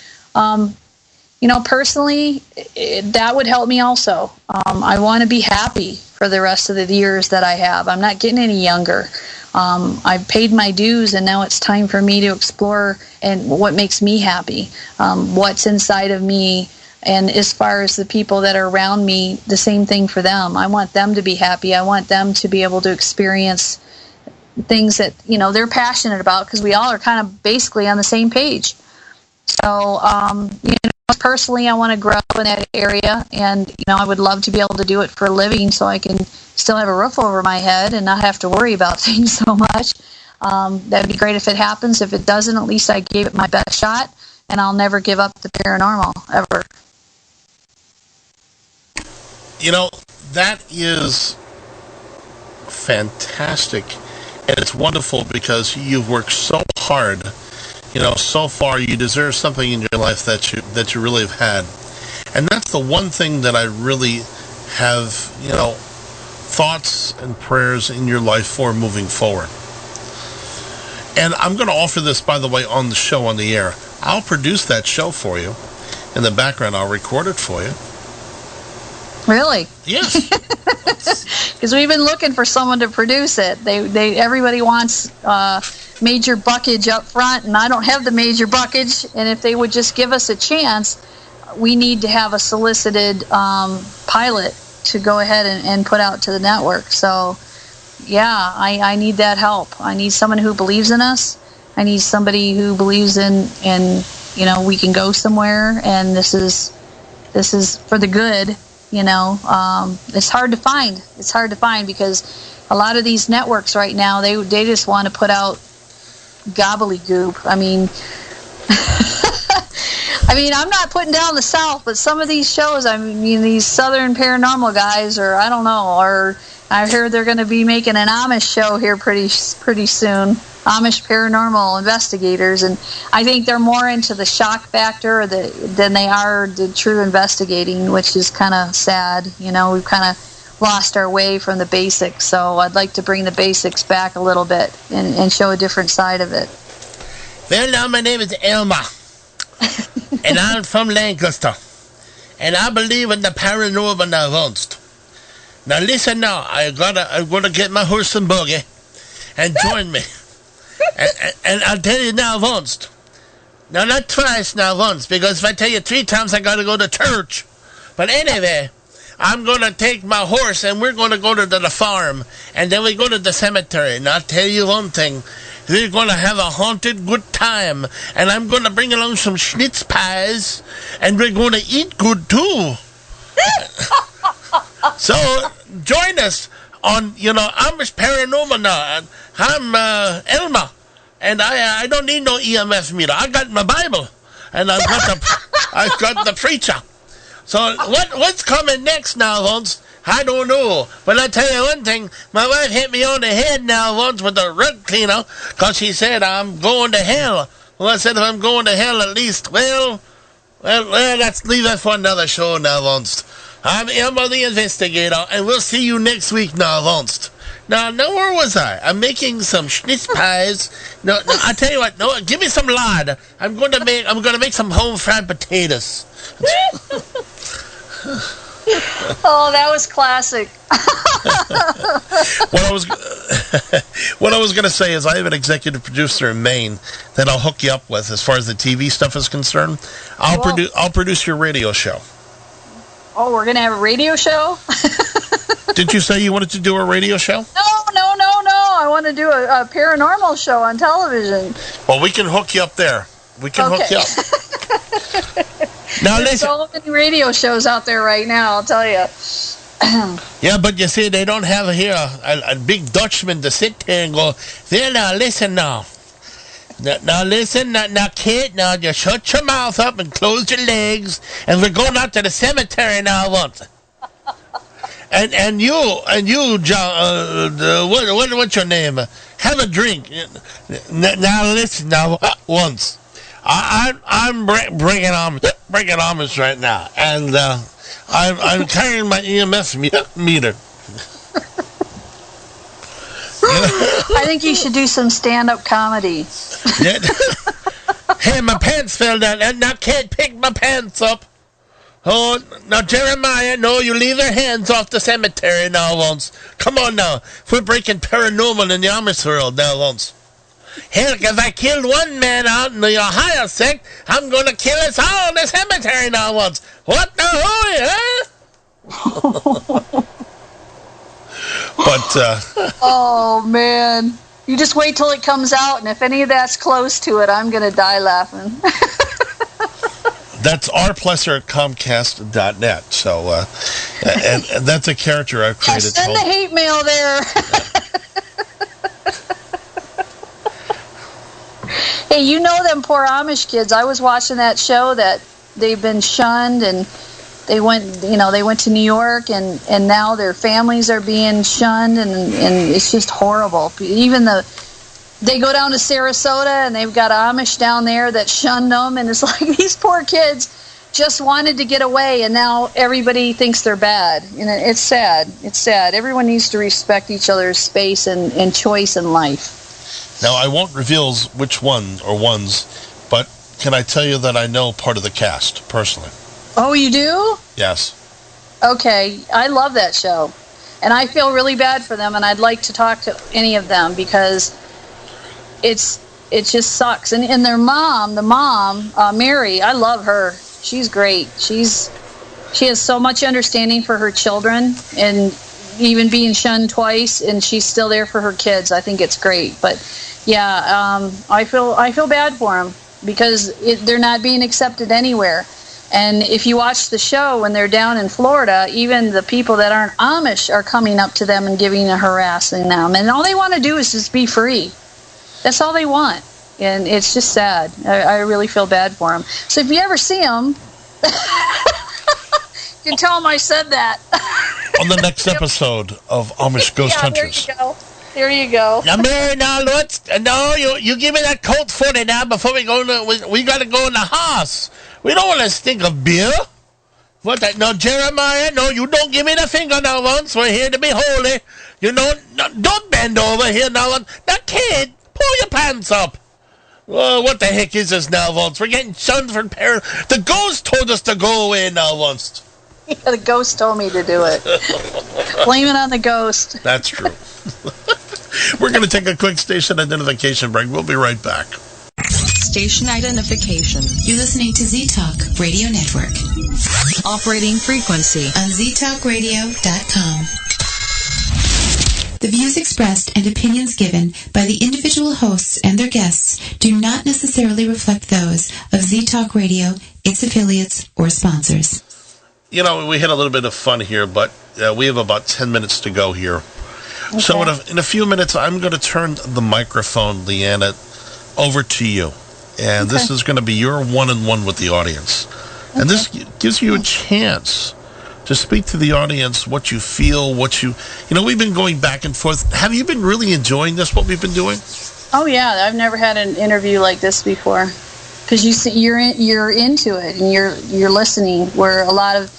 personally, that would help me also. I want to be happy for the rest of the years that I have. I'm not getting any younger. I've paid my dues, and now it's time for me to explore and what makes me happy, what's inside of me, and as far as the people that are around me, the same thing for them. I want them to be happy. I want them to be able to experience things that they're passionate about, because we all are kind of basically on the same page. So personally, I want to grow in that area, and I would love to be able to do it for a living so I can still have a roof over my head and not have to worry about things so much. That'd be great if it happens. If it doesn't, at least I gave it my best shot, and I'll never give up the paranormal, ever. That is fantastic, and it's wonderful because you've worked so hard. So far you deserve something in your life that you really have had. And that's the one thing that I really have, thoughts and prayers in your life for moving forward. And I'm going to offer this, by the way, on the show, on the air. I'll produce that show for you. In the background, I'll record it for you. Really? Yes. Because we've been looking for someone to produce it. Everybody wants major buckage up front, and I don't have the major buckage. And if they would just give us a chance, we need to have a solicited pilot to go ahead and put out to the network. So, yeah, I need that help. I need someone who believes in us. I need somebody who believes in we can go somewhere, and this is for the good. It's hard to find. It's hard to find because a lot of these networks right now, they just want to put out gobbledygook. I mean, I'm not putting down the South, but some of these shows, these Southern paranormal guys, or I don't know, or I heard they're going to be making an Amish show here pretty soon. Amish paranormal investigators, and I think they're more into the shock factor than they are the true investigating, which is kind of sad. We've kind of lost our way from the basics, so I'd like to bring the basics back a little bit and show a different side of it. Well, now my name is Elma, and I'm from Lancaster, and I believe in the paranormal advanced. Now listen now, I'm gonna get my horse and buggy and join me. And I'll tell you now once. Now, not twice, now once, because if I tell you 3 times, I got to go to church. But anyway, I'm going to take my horse, and we're going to go to the farm, and then we go to the cemetery. And I'll tell you one thing. We're going to have a haunted good time, and I'm going to bring along some schnitz pies, and we're going to eat good, too. So, join us on, Amish Paranormal now. I'm Elma, and I don't need no EMF meter. I got my Bible, and I've got the preacher. So what's coming next now, Lance? I don't know. But I tell you one thing, my wife hit me on the head now once with a rug cleaner because she said I'm going to hell. Well, I said if I'm going to hell at least, well, let's leave that for another show now once. I'm Emma the Investigator, and we'll see you next week now once. Now, where was I? I'm making some schnitz pies. No, I tell you what. No, give me some lard. I'm going to make some home fried potatoes. Oh, that was classic. What I was going to say is I have an executive producer in Maine that I'll hook you up with as far as the TV stuff is concerned. I'll produce your radio show. Oh, we're going to have a radio show? Didn't you say you wanted to do a radio show? No. I want to do a paranormal show on television. Well, we can hook you up there. We can hook you up. Now, There's so many radio shows out there right now, I'll tell you. Yeah, but you see, they don't have here a big Dutchman to sit there and go, there now, listen now. Now listen, now kid, now you shut your mouth up and close your legs, and we're going out to the cemetery now once. And you, John, what's your name? Have a drink. Now listen, now once. I'm breaking Amish right now, and I'm carrying my EMF meter. I think you should do some stand-up comedy. Yeah. Hey, my pants fell down, and I can't pick my pants up. Oh, now, Jeremiah, no, you leave your hands off the cemetery now once. Come on now. We're breaking paranormal in the Amish world now once. Heck, if I killed one man out in the Ohio sect, I'm going to kill us all in the cemetery now once. What the hell, huh? But, oh, man. You just wait till it comes out, and if any of that's close to it, I'm going to die laughing. That's rplessor at Comcast.net. So, and that's a character I've created. Send the hate mail there. Hey, you know them poor Amish kids. I was watching that show that they've been shunned, and they went to New York, and now their families are being shunned, and it's just horrible. Even they go down to Sarasota, and they've got Amish down there that shunned them, and it's like these poor kids just wanted to get away, and now everybody thinks they're bad. And it's sad. It's sad. Everyone needs to respect each other's space and choice in life. Now, I won't reveal which one or ones, but can I tell you that I know part of the cast, personally? Oh, you do? Yes. Okay. I love that show. And I feel really bad for them, and I'd like to talk to any of them because it just sucks. And their mom, Mary, I love her. She's great. She has so much understanding for her children, and even being shunned twice, and she's still there for her kids. I think it's great. But yeah, I feel bad for them because they're not being accepted anywhere. And if you watch the show when they're down in Florida, even the people that aren't Amish are coming up to them and harassing them. And all they want to do is just be free. That's all they want. And it's just sad. I really feel bad for them. So if you ever see them, you can tell them I said that. On the next episode of Amish Ghost Hunters. There you go. Now, Mary, you give me that Colt 40 now before we go. We got to go in the house. We don't want to stink of beer. No, Jeremiah, no, you don't give me the finger now once. We're here to be holy. Don't bend over here now. Now, kid, pull your pants up. Oh, what the heck is this now once? We're getting shunned from parents. The ghost told us to go away now once. Yeah, the ghost told me to do it. Blame it on the ghost. That's true. We're going to take a quick station identification break. We'll be right back. Station identification. You're listening to ZTalk Radio Network. Operating frequency on ZTalkRadio.com. The views expressed and opinions given by the individual hosts and their guests do not necessarily reflect those of ZTalk Radio, its affiliates, or sponsors. We had a little bit of fun here, but we have about 10 minutes to go here. Okay. So in a few minutes, I'm going to turn the microphone, LeeAnna, over to you. And This is going to be your one-on-one with the audience. Okay. And this gives you a chance Just speak to the audience, what you feel, we've been going back and forth. Have you been really enjoying this, what we've been doing? Oh yeah, I've never had an interview like this before. Because you're into it and you're listening. Where a lot of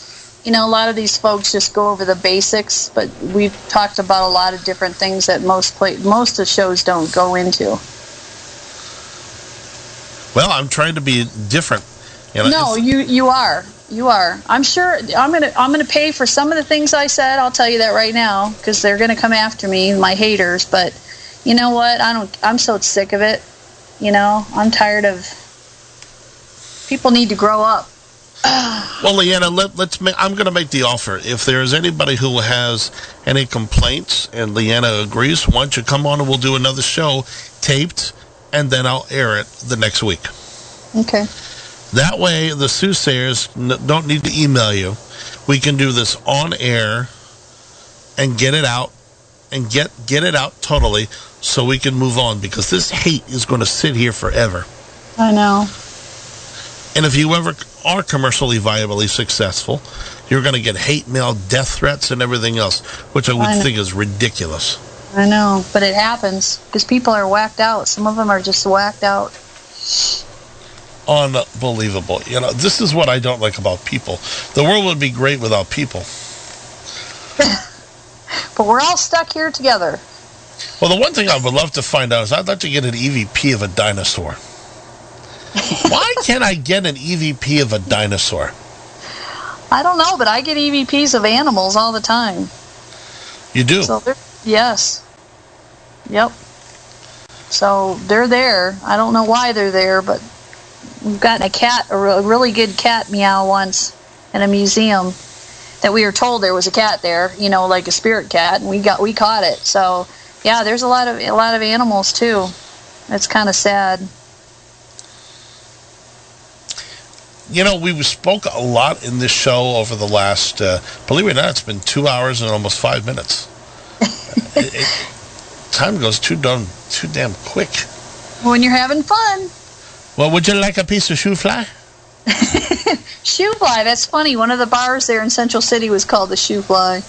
these folks just go over the basics, but we've talked about a lot of different things that most of shows don't go into. Well, I'm trying to be different. No, you are. I'm sure I'm gonna pay for some of the things I said. I'll tell you that right now, because they're gonna come after me, my haters. But you know what? I'm so sick of it. I'm tired of. People need to grow up. Well, LeeAnna, I'm going to make the offer. If there is anybody who has any complaints, and LeeAnna agrees, why don't you come on and we'll do another show taped, and then I'll air it the next week. Okay. That way, the soothsayers don't need to email you. We can do this on air and get it out, and get it out totally, so we can move on, because this hate is going to sit here forever. I know. And if you ever are commercially viably successful, you're going to get hate mail, death threats, and everything else, which I would think is ridiculous. I know, but it happens because people are whacked out. Some of them are just whacked out. Unbelievable. This is what I don't like about people. The world would be great without people. But we're all stuck here together. Well, the one thing I would love to find out is I'd like to get an EVP of a dinosaur. Why can't I get an EVP of a dinosaur? I don't know, but I get EVPs of animals all the time. You do? Yes. Yep. So they're there. I don't know why they're there, but we've gotten a really good cat meow once in a museum that we were told there was a cat there, like a spirit cat, and we caught it. So yeah, there's a lot of animals too. It's kind of sad. We spoke a lot in this show over the last, believe it or not, it's been 2 hours and almost 5 minutes. Time goes too damn quick. When you're having fun. Well, would you like a piece of shoe fly? Shoe fly, that's funny. One of the bars there in Central City was called the Shoe Fly.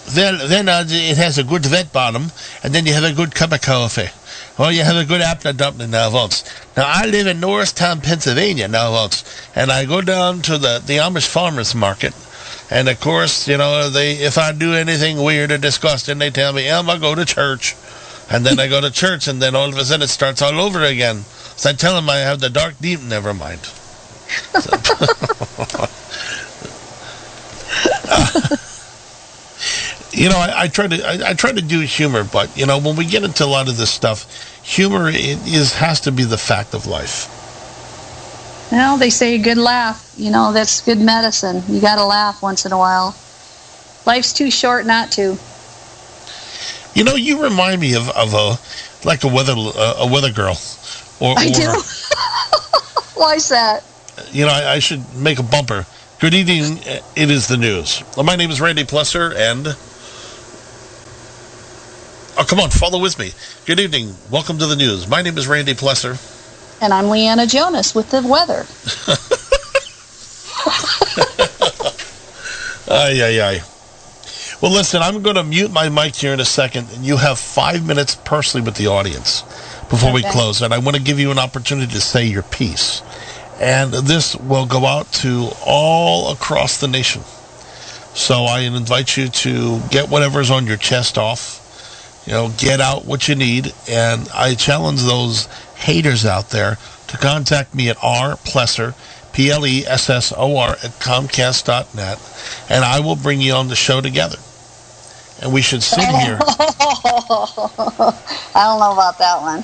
Then it has a good vet bottom, and then you have a good cup of coffee. Well, you have a good apple dumpling now, folks. Now, I live in Norristown, Pennsylvania now, folks, and I go down to the Amish farmers market, and of course, if I do anything weird or disgusting, they tell me, Elma, go to church. And then I go to church, and then all of a sudden it starts all over again. So I tell them I have the dark deep, never mind. I try to do humor, but when we get into a lot of this stuff, humor has to be the fact of life. Well, they say a good laugh, that's good medicine. You got to laugh once in a while. Life's too short not to. You remind me of a weather girl. I do. Why's that? I should make a bumper. Good evening. It is the news. My name is Randy Plessor, and come on, follow with me. Good evening. Welcome to the news. My name is Randy Plessor. And I'm LeeAnna Jonas with the weather. Ay. Well, listen, I'm going to mute my mic here in a second, and you have 5 minutes personally with the audience before we close. And I want to give you an opportunity to say your piece. And this will go out to all across the nation. So I invite you to get whatever's on your chest off. Get out what you need. And I challenge those haters out there to contact me at rplessor, Plessor, at Comcast.net. And I will bring you on the show together. And we should sit here. I don't know about that one.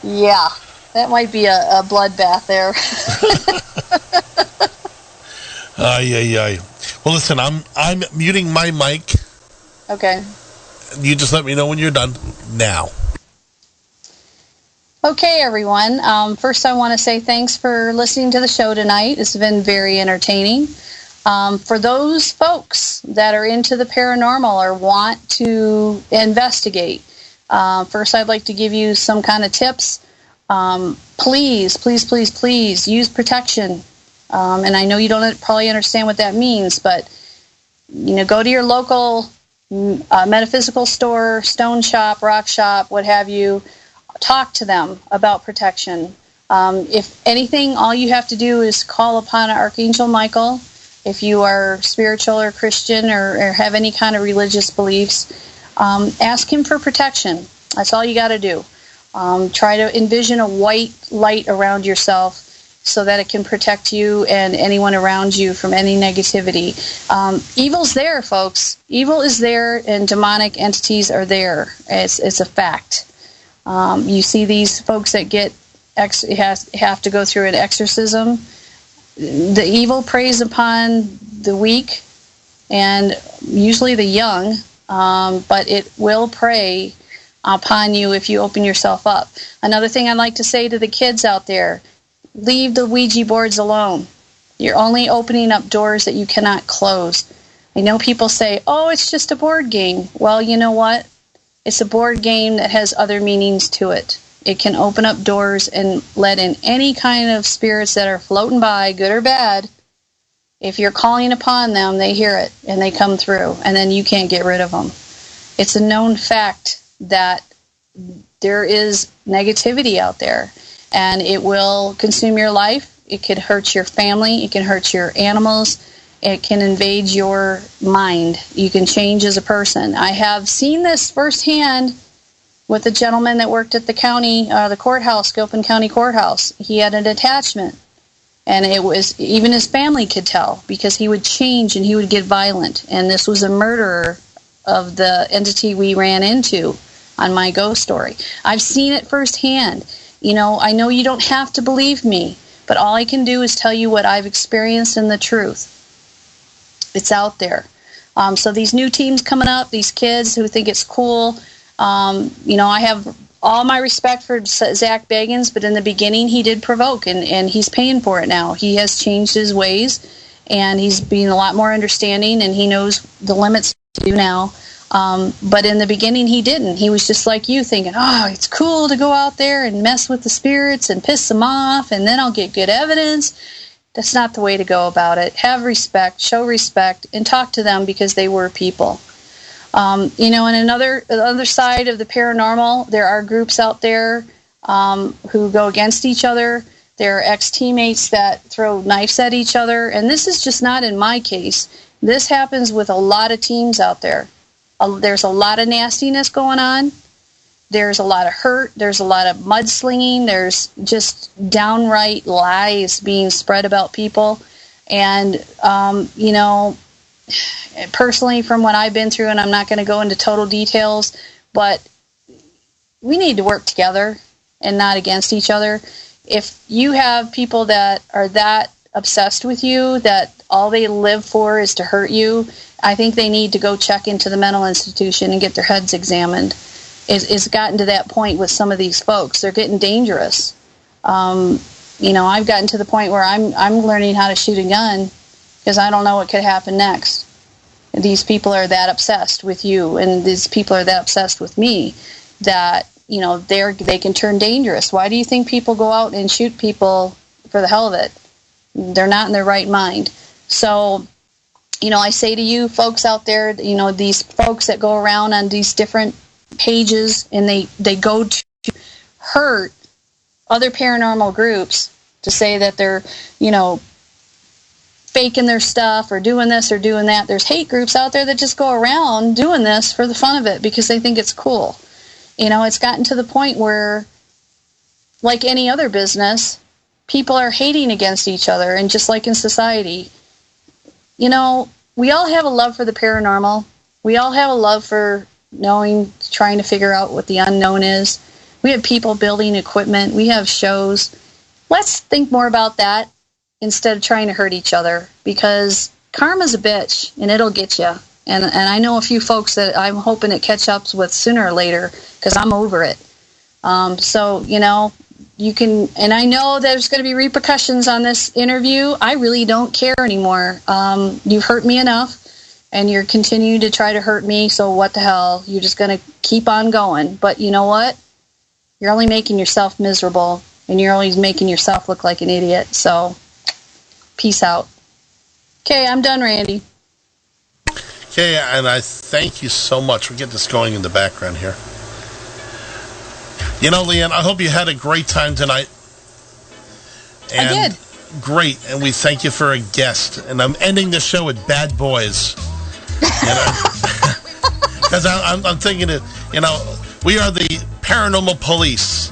Yeah, that might be a bloodbath there. Ay. Well, listen, I'm muting my mic. Okay. You just let me know when you're done. Now. Okay, everyone. First, I want to say thanks for listening to the show tonight. It's been very entertaining. For those folks that are into the paranormal or want to investigate, first I'd like to give you some kind of tips. Please use protection. And I know you don't probably understand what that means, but go to your local metaphysical store, stone shop, rock shop, what have you. Talk to them about protection. If anything, all you have to do is call upon Archangel Michael. If you are spiritual or Christian or have any kind of religious beliefs, ask him for protection. That's all you got to do. Try to envision a white light around yourself so that it can protect you and anyone around you from any negativity. Evil's there, folks. Evil is there, and demonic entities are there. It's a fact. You see these folks that have to go through an exorcism. The evil preys upon the weak and usually the young, but it will prey upon you if you open yourself up. Another thing I'd like to say to the kids out there, leave the Ouija boards alone. You're only opening up doors that you cannot close. I know people say, oh, it's just a board game. Well, you know what? It's a board game that has other meanings to it. It can open up doors and let in any kind of spirits that are floating by, good or bad. If you're calling upon them, they hear it and they come through, and then you can't get rid of them. It's a known fact that there is negativity out there, and it will consume your life. It could hurt your family. It can hurt your animals. It can invade your mind. You can change as a person. I have seen this firsthand with a gentleman that worked at the county, the courthouse, Gilpin County Courthouse. He had an attachment, and it was even his family could tell because he would change and he would get violent. And this was a murderer of the entity we ran into on my ghost story. I've seen it firsthand. I know you don't have to believe me, but all I can do is tell you what I've experienced and the truth. It's out there. So these new teams coming up, these kids who think it's cool, I have all my respect for Zach Bagans, but in the beginning he did provoke, and he's paying for it now. He has changed his ways, and he's being a lot more understanding, and he knows the limits to do now. But in the beginning he didn't. He was just like you, thinking, oh, it's cool to go out there and mess with the spirits and piss them off, and then I'll get good evidence. That's not the way to go about it. Have respect, show respect, and talk to them because they were people. And another side of the paranormal, there are groups out there who go against each other. There are ex-teammates that throw knives at each other, and this is just not in my case. This happens with a lot of teams out there. There's a lot of nastiness going on. There's a lot of hurt. There's a lot of mudslinging. There's just downright lies being spread about people. And, personally, from what I've been through, and I'm not going to go into total details, but we need to work together and not against each other. If you have people that are that obsessed with you, that all they live for is to hurt you, I think they need to go check into the mental institution and get their heads examined. It's gotten to that point with some of these folks. They're getting dangerous. I've gotten to the point where I'm learning how to shoot a gun because I don't know what could happen next. These people are that obsessed with you, and these people are that obsessed with me that, they can turn dangerous. Why do you think people go out and shoot people for the hell of it? They're not in their right mind. So, I say to you folks out there, these folks that go around on these different pages and they go to hurt other paranormal groups to say that they're, faking their stuff or doing this or doing that. There's hate groups out there that just go around doing this for the fun of it because they think it's cool. It's gotten to the point where, like any other business, people are hating against each other, and just like in society, we all have a love for the paranormal. We all have a love for trying to figure out what the unknown is. We have people building equipment. We have shows. Let's think more about that instead of trying to hurt each other, because karma's a bitch and it'll get you. And I know a few folks that I'm hoping it catch up with sooner or later because I'm over it. You can, and I know there's going to be repercussions on this interview. I really don't care anymore. You've hurt me enough, and you're continuing to try to hurt me, so what the hell? You're just going to keep on going. But you know what? You're only making yourself miserable, and you're only making yourself look like an idiot. So Peace out. Okay, I'm done, Randy. Okay, and I thank you so much. We'll get this going in the background here. You know, LeeAnna, I hope you had a great time tonight. And I did. Great, and we thank you for a guest. And I'm ending the show with Bad Boys. Because I'm thinking that, you know, we are the paranormal police.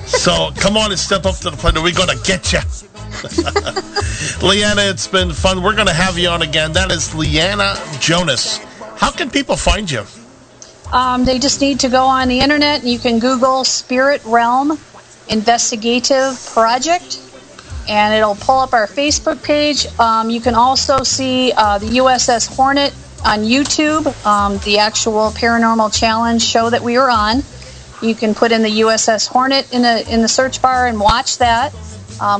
So come on and step up to the plate, or we're going to get you. LeeAnna, it's been fun. We're going to have you on again. That is LeeAnna Jonas. How can people find you? They just need to go on the internet, and you can Google Spirit Realm Investigative Project, and it'll pull up our Facebook page. You can also see the USS Hornet on YouTube, the actual Paranormal Challenge show that we were on. You can put in the USS Hornet in the search bar and watch that.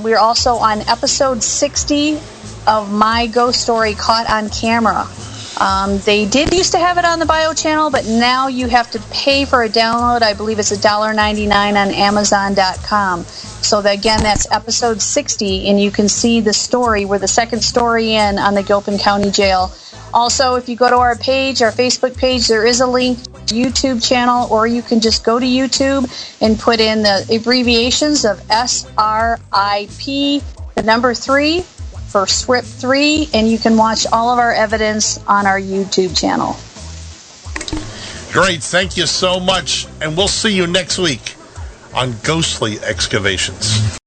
We are also on episode 60 of My Ghost Story Caught on Camera. They did used to have it on the Bio channel, but now you have to pay for a download. I believe it's $1.99 on Amazon.com. So again, that's episode 60, and you can see the story. We're the second story in on the Gilpin County Jail. Also, if you go to our page, our Facebook page, there is a link to the YouTube channel, or you can just go to YouTube and put in the abbreviations of SRIP, the number 3, for SRIP 3, and you can watch all of our evidence on our YouTube channel. Great, thank you so much, and we'll see you next week on Ghostly Excavations.